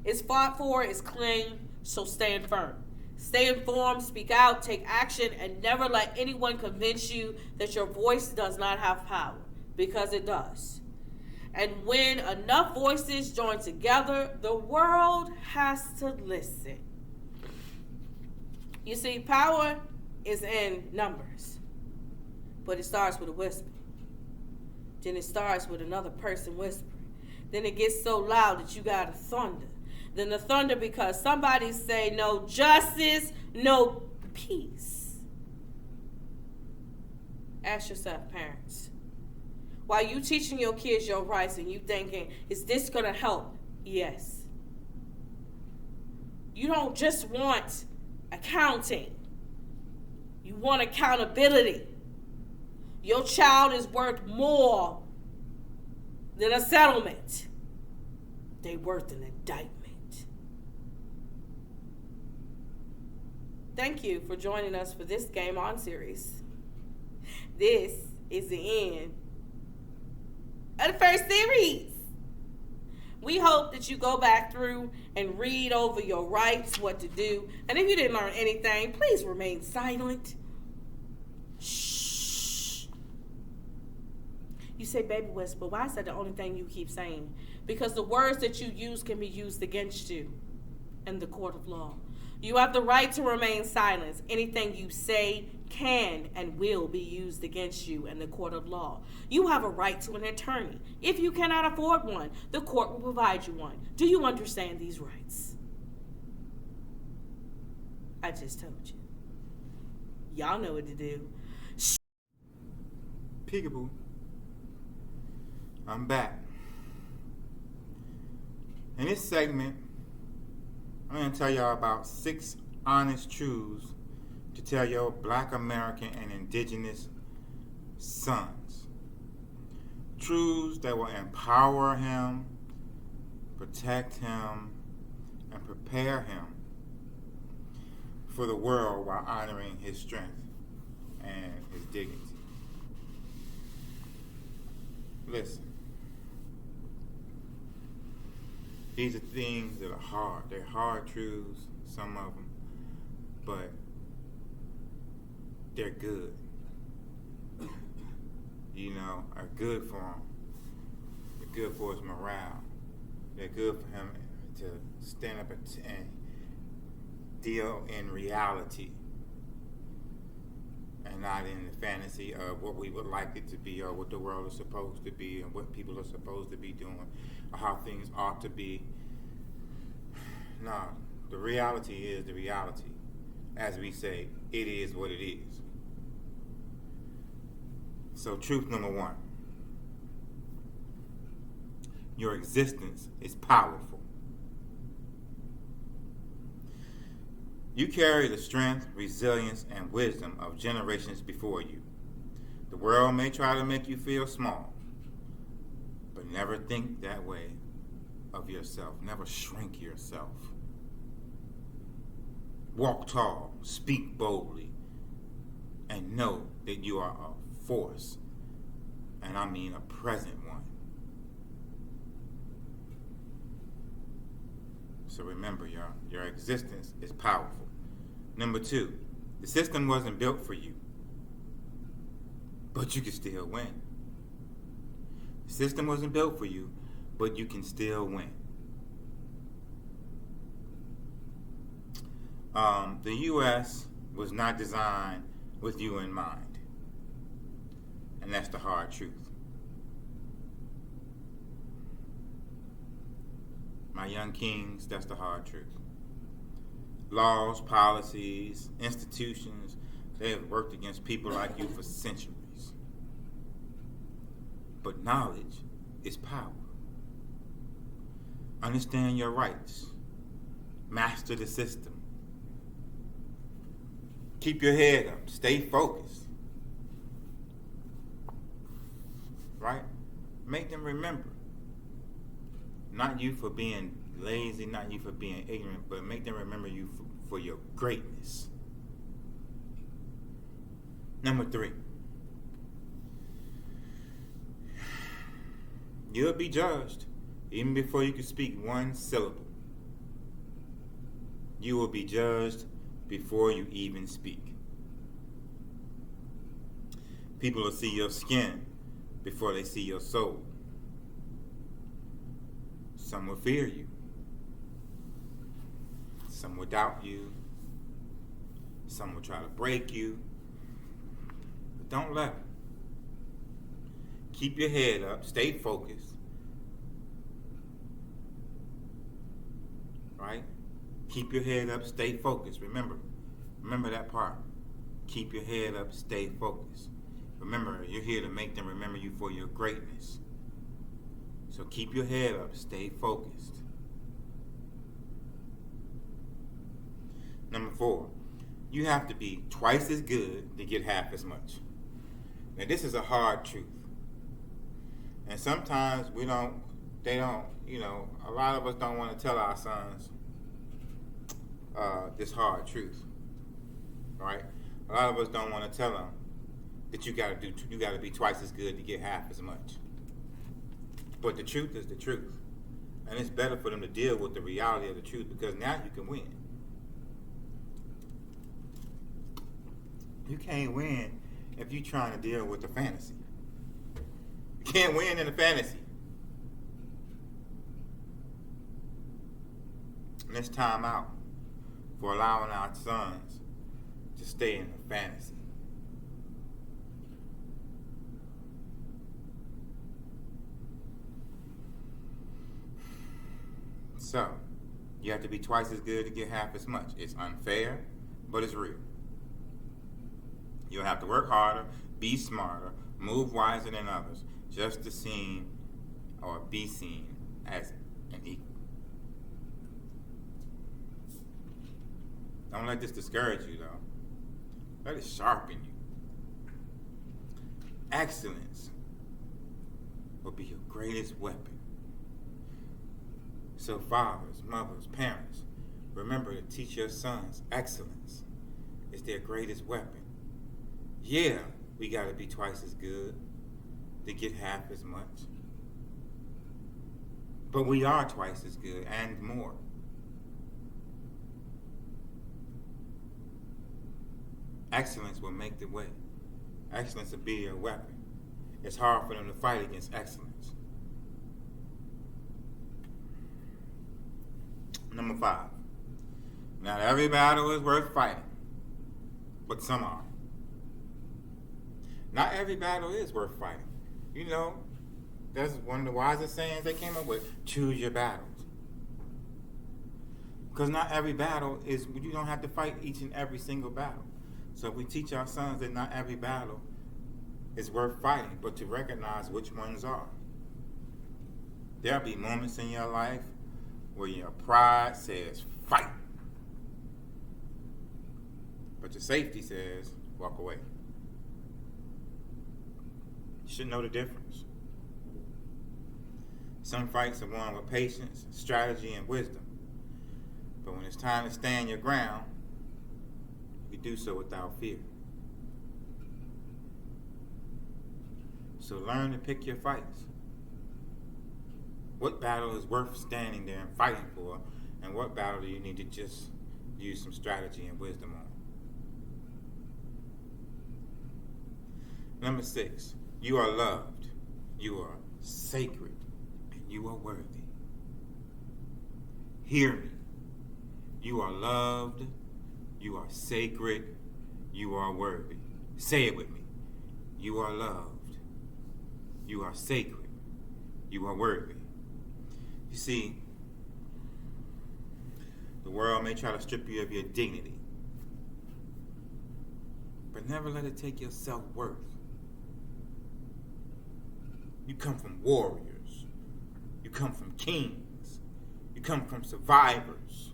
It's fought for, it's claimed, so stand firm. Stay informed, speak out, take action, and never let anyone convince you that your voice does not have power, because it does. And when enough voices join together, the world has to listen. You see, power is in numbers, but it starts with a whisper. Then it starts with another person whispering. Then it gets so loud that you got a thunder. Then the thunder because somebody say no justice, no peace. Ask yourself, parents, while you teaching your kids your rights and you thinking, is this going to help? Yes. You don't just want accounting. You want accountability. Your child is worth more than a settlement. They worth an indictment. Thank you for joining us for this Game On series. This is the end of the first series. We hope that you go back through and read over your rights, what to do. And if you didn't learn anything, please remain silent. Shh. You say, baby whisper, why is that the only thing you keep saying? Because the words that you use can be used against you in the court of law. You have the right to remain silent. Anything you say can and will be used against you in the court of law. You have a right to an attorney. If you cannot afford one, the court will provide you one. Do you understand these rights? I just told you. Y'all know what to do. Peekaboo. I'm back. In this segment, I'm going to tell y'all about 6 honest truths to tell your Black American and Indigenous sons. Truths that will empower him, protect him, and prepare him for the world while honoring his strength and his dignity. Listen. These are things that are hard. They're hard truths, some of them, but they're good. Are good for him. They're good for his morale. They're good for him to stand up and deal in reality and not in the fantasy of what we would like it to be or what the world is supposed to be and what people are supposed to be doing or how things ought to be. No, the reality is the reality. As we say, it is what it is. So truth number 1. Your existence is powerful. You carry the strength, resilience, and wisdom of generations before you. The world may try to make you feel small, but never think that way of yourself. Never shrink yourself. Walk tall, speak boldly, and know that you are a force, and I mean a present one. So remember, y'all, your existence is powerful. Number 2, the system wasn't built for you, but you can still win. The system wasn't built for you, but you can still win. The U.S. was not designed with you in mind, and that's the hard truth. My young kings, that's the hard truth. Laws, policies, institutions, they have worked against people like you for centuries. But knowledge is power. Understand your rights. Master the system. Keep your head up. Stay focused. Right? Make them remember. Not you for being lazy, not you for being ignorant, but make them remember you for your greatness. Number 3. You'll be judged even before you can speak one syllable. You will be judged before you even speak. People will see your skin before they see your soul. Some will fear you. Some will doubt you. Some will try to break you. But don't let them. Keep your head up. Stay focused. Right? Keep your head up. Stay focused. Remember that part. Keep your head up. Stay focused. Remember, you're here to make them remember you for your greatness. So keep your head up. Stay focused. Number 4, you have to be twice as good to get half as much. Now, this is a hard truth. And sometimes a lot of us don't want to tell our sons this hard truth, right? A lot of us don't want to tell them that you got to be twice as good to get half as much. But the truth is the truth. And it's better for them to deal with the reality of the truth, because now you can win. You can't win if you're trying to deal with the fantasy. You can't win in the fantasy. And it's time out for allowing our sons to stay in the fantasy. So, you have to be twice as good to get half as much. It's unfair, but it's real. You'll have to work harder, be smarter, move wiser than others, just to be seen as an equal. Don't let this discourage you, though. Let it sharpen you. Excellence will be your greatest weapon. So fathers, mothers, parents, remember to teach your sons excellence is their greatest weapon. Yeah, we got to be twice as good to get half as much. But we are twice as good and more. Excellence will make the way. Excellence will be your weapon. It's hard for them to fight against excellence. Number 5. Not every battle is worth fighting, but some are. Not every battle is worth fighting. You know, that's one of the wisest sayings they came up with. Choose your battles. Because not every battle is, you don't have to fight each and every single battle. So if we teach our sons that not every battle is worth fighting, but to recognize which ones are. There'll be moments in your life where your pride says, fight. But your safety says, walk away. You should know the difference. Some fights are won with patience, strategy, and wisdom. But when it's time to stand your ground, you do so without fear. So learn to pick your fights. What battle is worth standing there and fighting for, and what battle do you need to just use some strategy and wisdom on? Number 6, you are loved, you are sacred, and you are worthy. Hear me. You are loved, you are sacred, you are worthy. Say it with me. You are loved, you are sacred, you are worthy. You see, the world may try to strip you of your dignity, but never let it take your self-worth. You come from warriors. You come from kings. You come from survivors.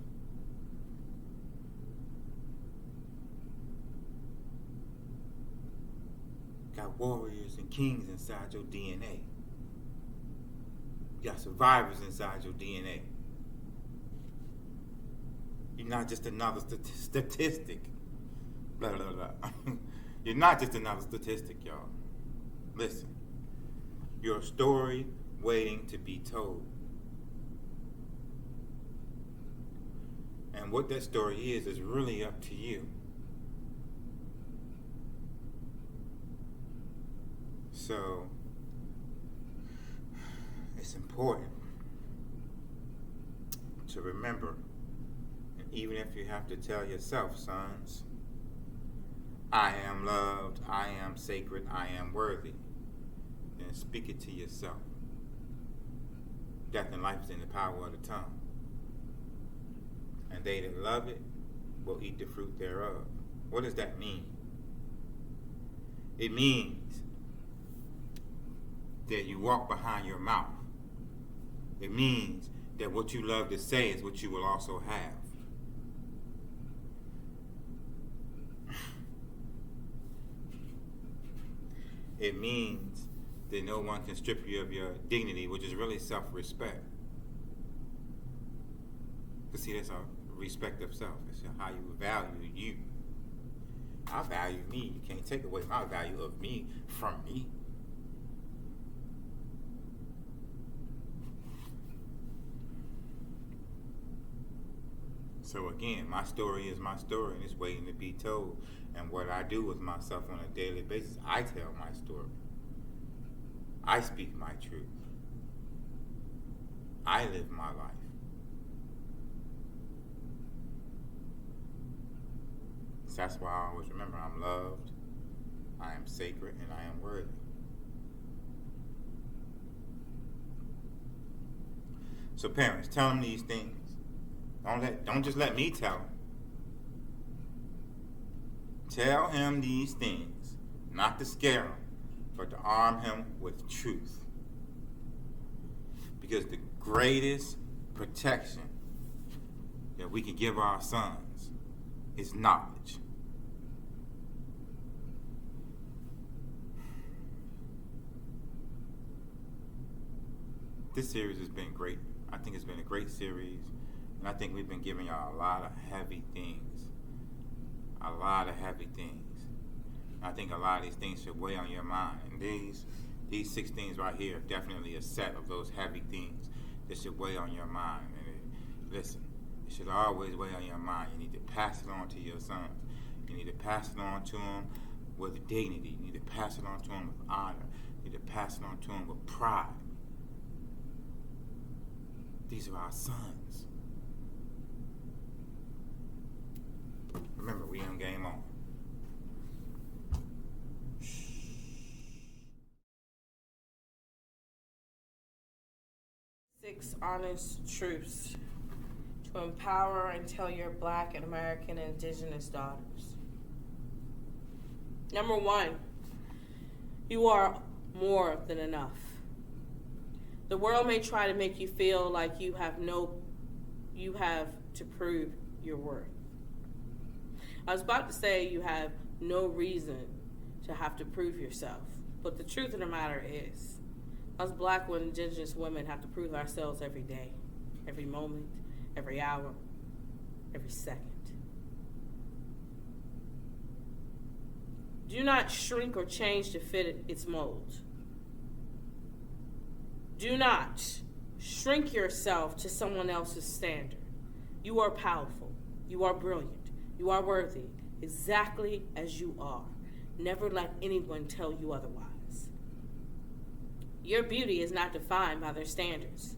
Got warriors and kings inside your DNA. You got survivors inside your DNA. You're not just another statistic. Blah, blah, blah. You're not just another statistic, y'all. Listen. You're a story waiting to be told. And what that story is really up to you. So, it's important to remember, and even if you have to tell yourself, sons, I am loved, I am sacred, I am worthy, then speak it to yourself. Death and life is in the power of the tongue. And they that love it will eat the fruit thereof. What does that mean? It means that you walk behind your mouth. It means that what you love to say is what you will also have. It means that no one can strip you of your dignity, which is really self-respect. Because see, that's a respect of self. It's how you value you. I value me. You can't take away my value of me from me. So again, my story is my story, and it's waiting to be told. And what I do with myself on a daily basis, I tell my story. I speak my truth. I live my life. So that's why I always remember I'm loved, I am sacred, and I am worthy. So parents, tell them these things. Don't just let me tell him. Tell him these things, not to scare him, but to arm him with truth. Because the greatest protection that we can give our sons is knowledge. This series has been great. I think it's been a great series. And I think we've been giving y'all a lot of heavy things. A lot of heavy things. I think a lot of these things should weigh on your mind. And these 6 things right here are definitely a set of those heavy things that should weigh on your mind. And listen, it should always weigh on your mind. You need to pass it on to your sons. You need to pass it on to them with dignity. You need to pass it on to them with honor. You need to pass it on to them with pride. These are our sons. Remember, we on Game On. 6 honest truths to empower and tell your Black and American and Indigenous daughters. Number 1, you are more than enough. The world may try to make you feel like you have to prove your worth. I was about to say you have no reason to have to prove yourself, but the truth of the matter is, us Black and Indigenous women have to prove ourselves every day, every moment, every hour, every second. Do not shrink or change to fit its mold. Do not shrink yourself to someone else's standard. You are powerful. You are brilliant. You are worthy, exactly as you are. Never let anyone tell you otherwise. Your beauty is not defined by their standards.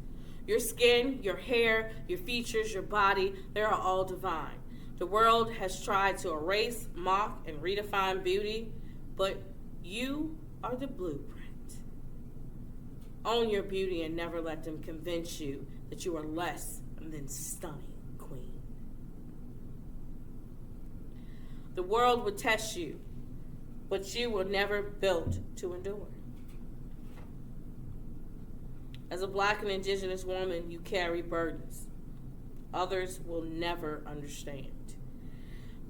Your skin, your hair, your features, your body, they are all divine. The world has tried to erase, mock, and redefine beauty, but you are the blueprint. Own your beauty and never let them convince you that you are less than stunning, queen. The world will test you, but you were never built to endure. As a Black and Indigenous woman, you carry burdens others will never understand.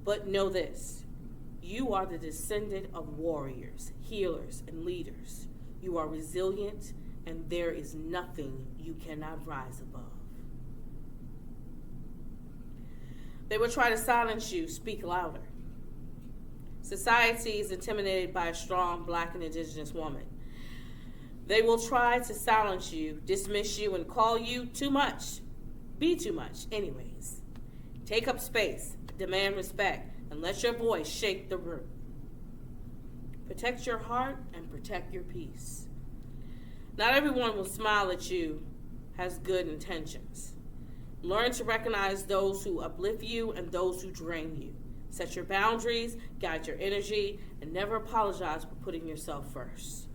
But know this, you are the descendant of warriors, healers, and leaders. You are resilient and there is nothing you cannot rise above. They will try to silence you. Speak louder. Society is intimidated by a strong Black and Indigenous woman. They will try to silence you, dismiss you, and call you too much. Be too much, anyways. Take up space, demand respect, and let your voice shake the room. Protect your heart and protect your peace. Not everyone will smile at you has good intentions. Learn to recognize those who uplift you and those who drain you. Set your boundaries, guide your energy, and never apologize for putting yourself first.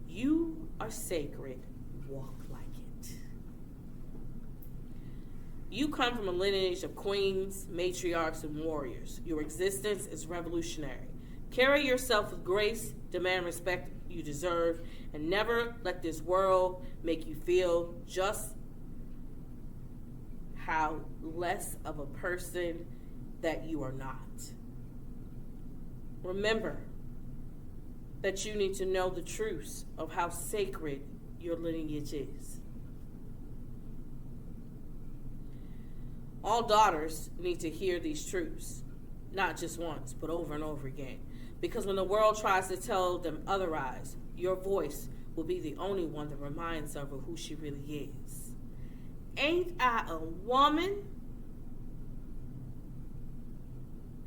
You are sacred. Walk like it. You come from a lineage of queens, matriarchs, and warriors. Your existence is revolutionary. Carry yourself with grace, demand respect you deserve, and never let this world make you feel just how less of a person that you are not. Remember that you need to know the truths of how sacred your lineage is. All daughters need to hear these truths, not just once, but over and over again. Because when the world tries to tell them otherwise, your voice will be the only one that reminds her of who she really is. Ain't I a woman?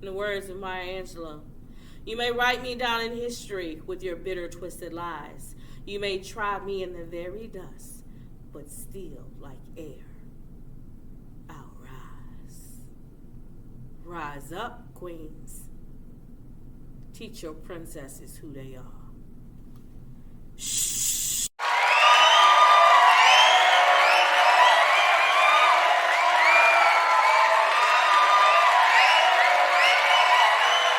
In the words of Maya Angelou, you may write me down in history with your bitter, twisted lies. You may try me in the very dust, but still, like air, I'll rise. Rise up, queens. Teach your princesses who they are.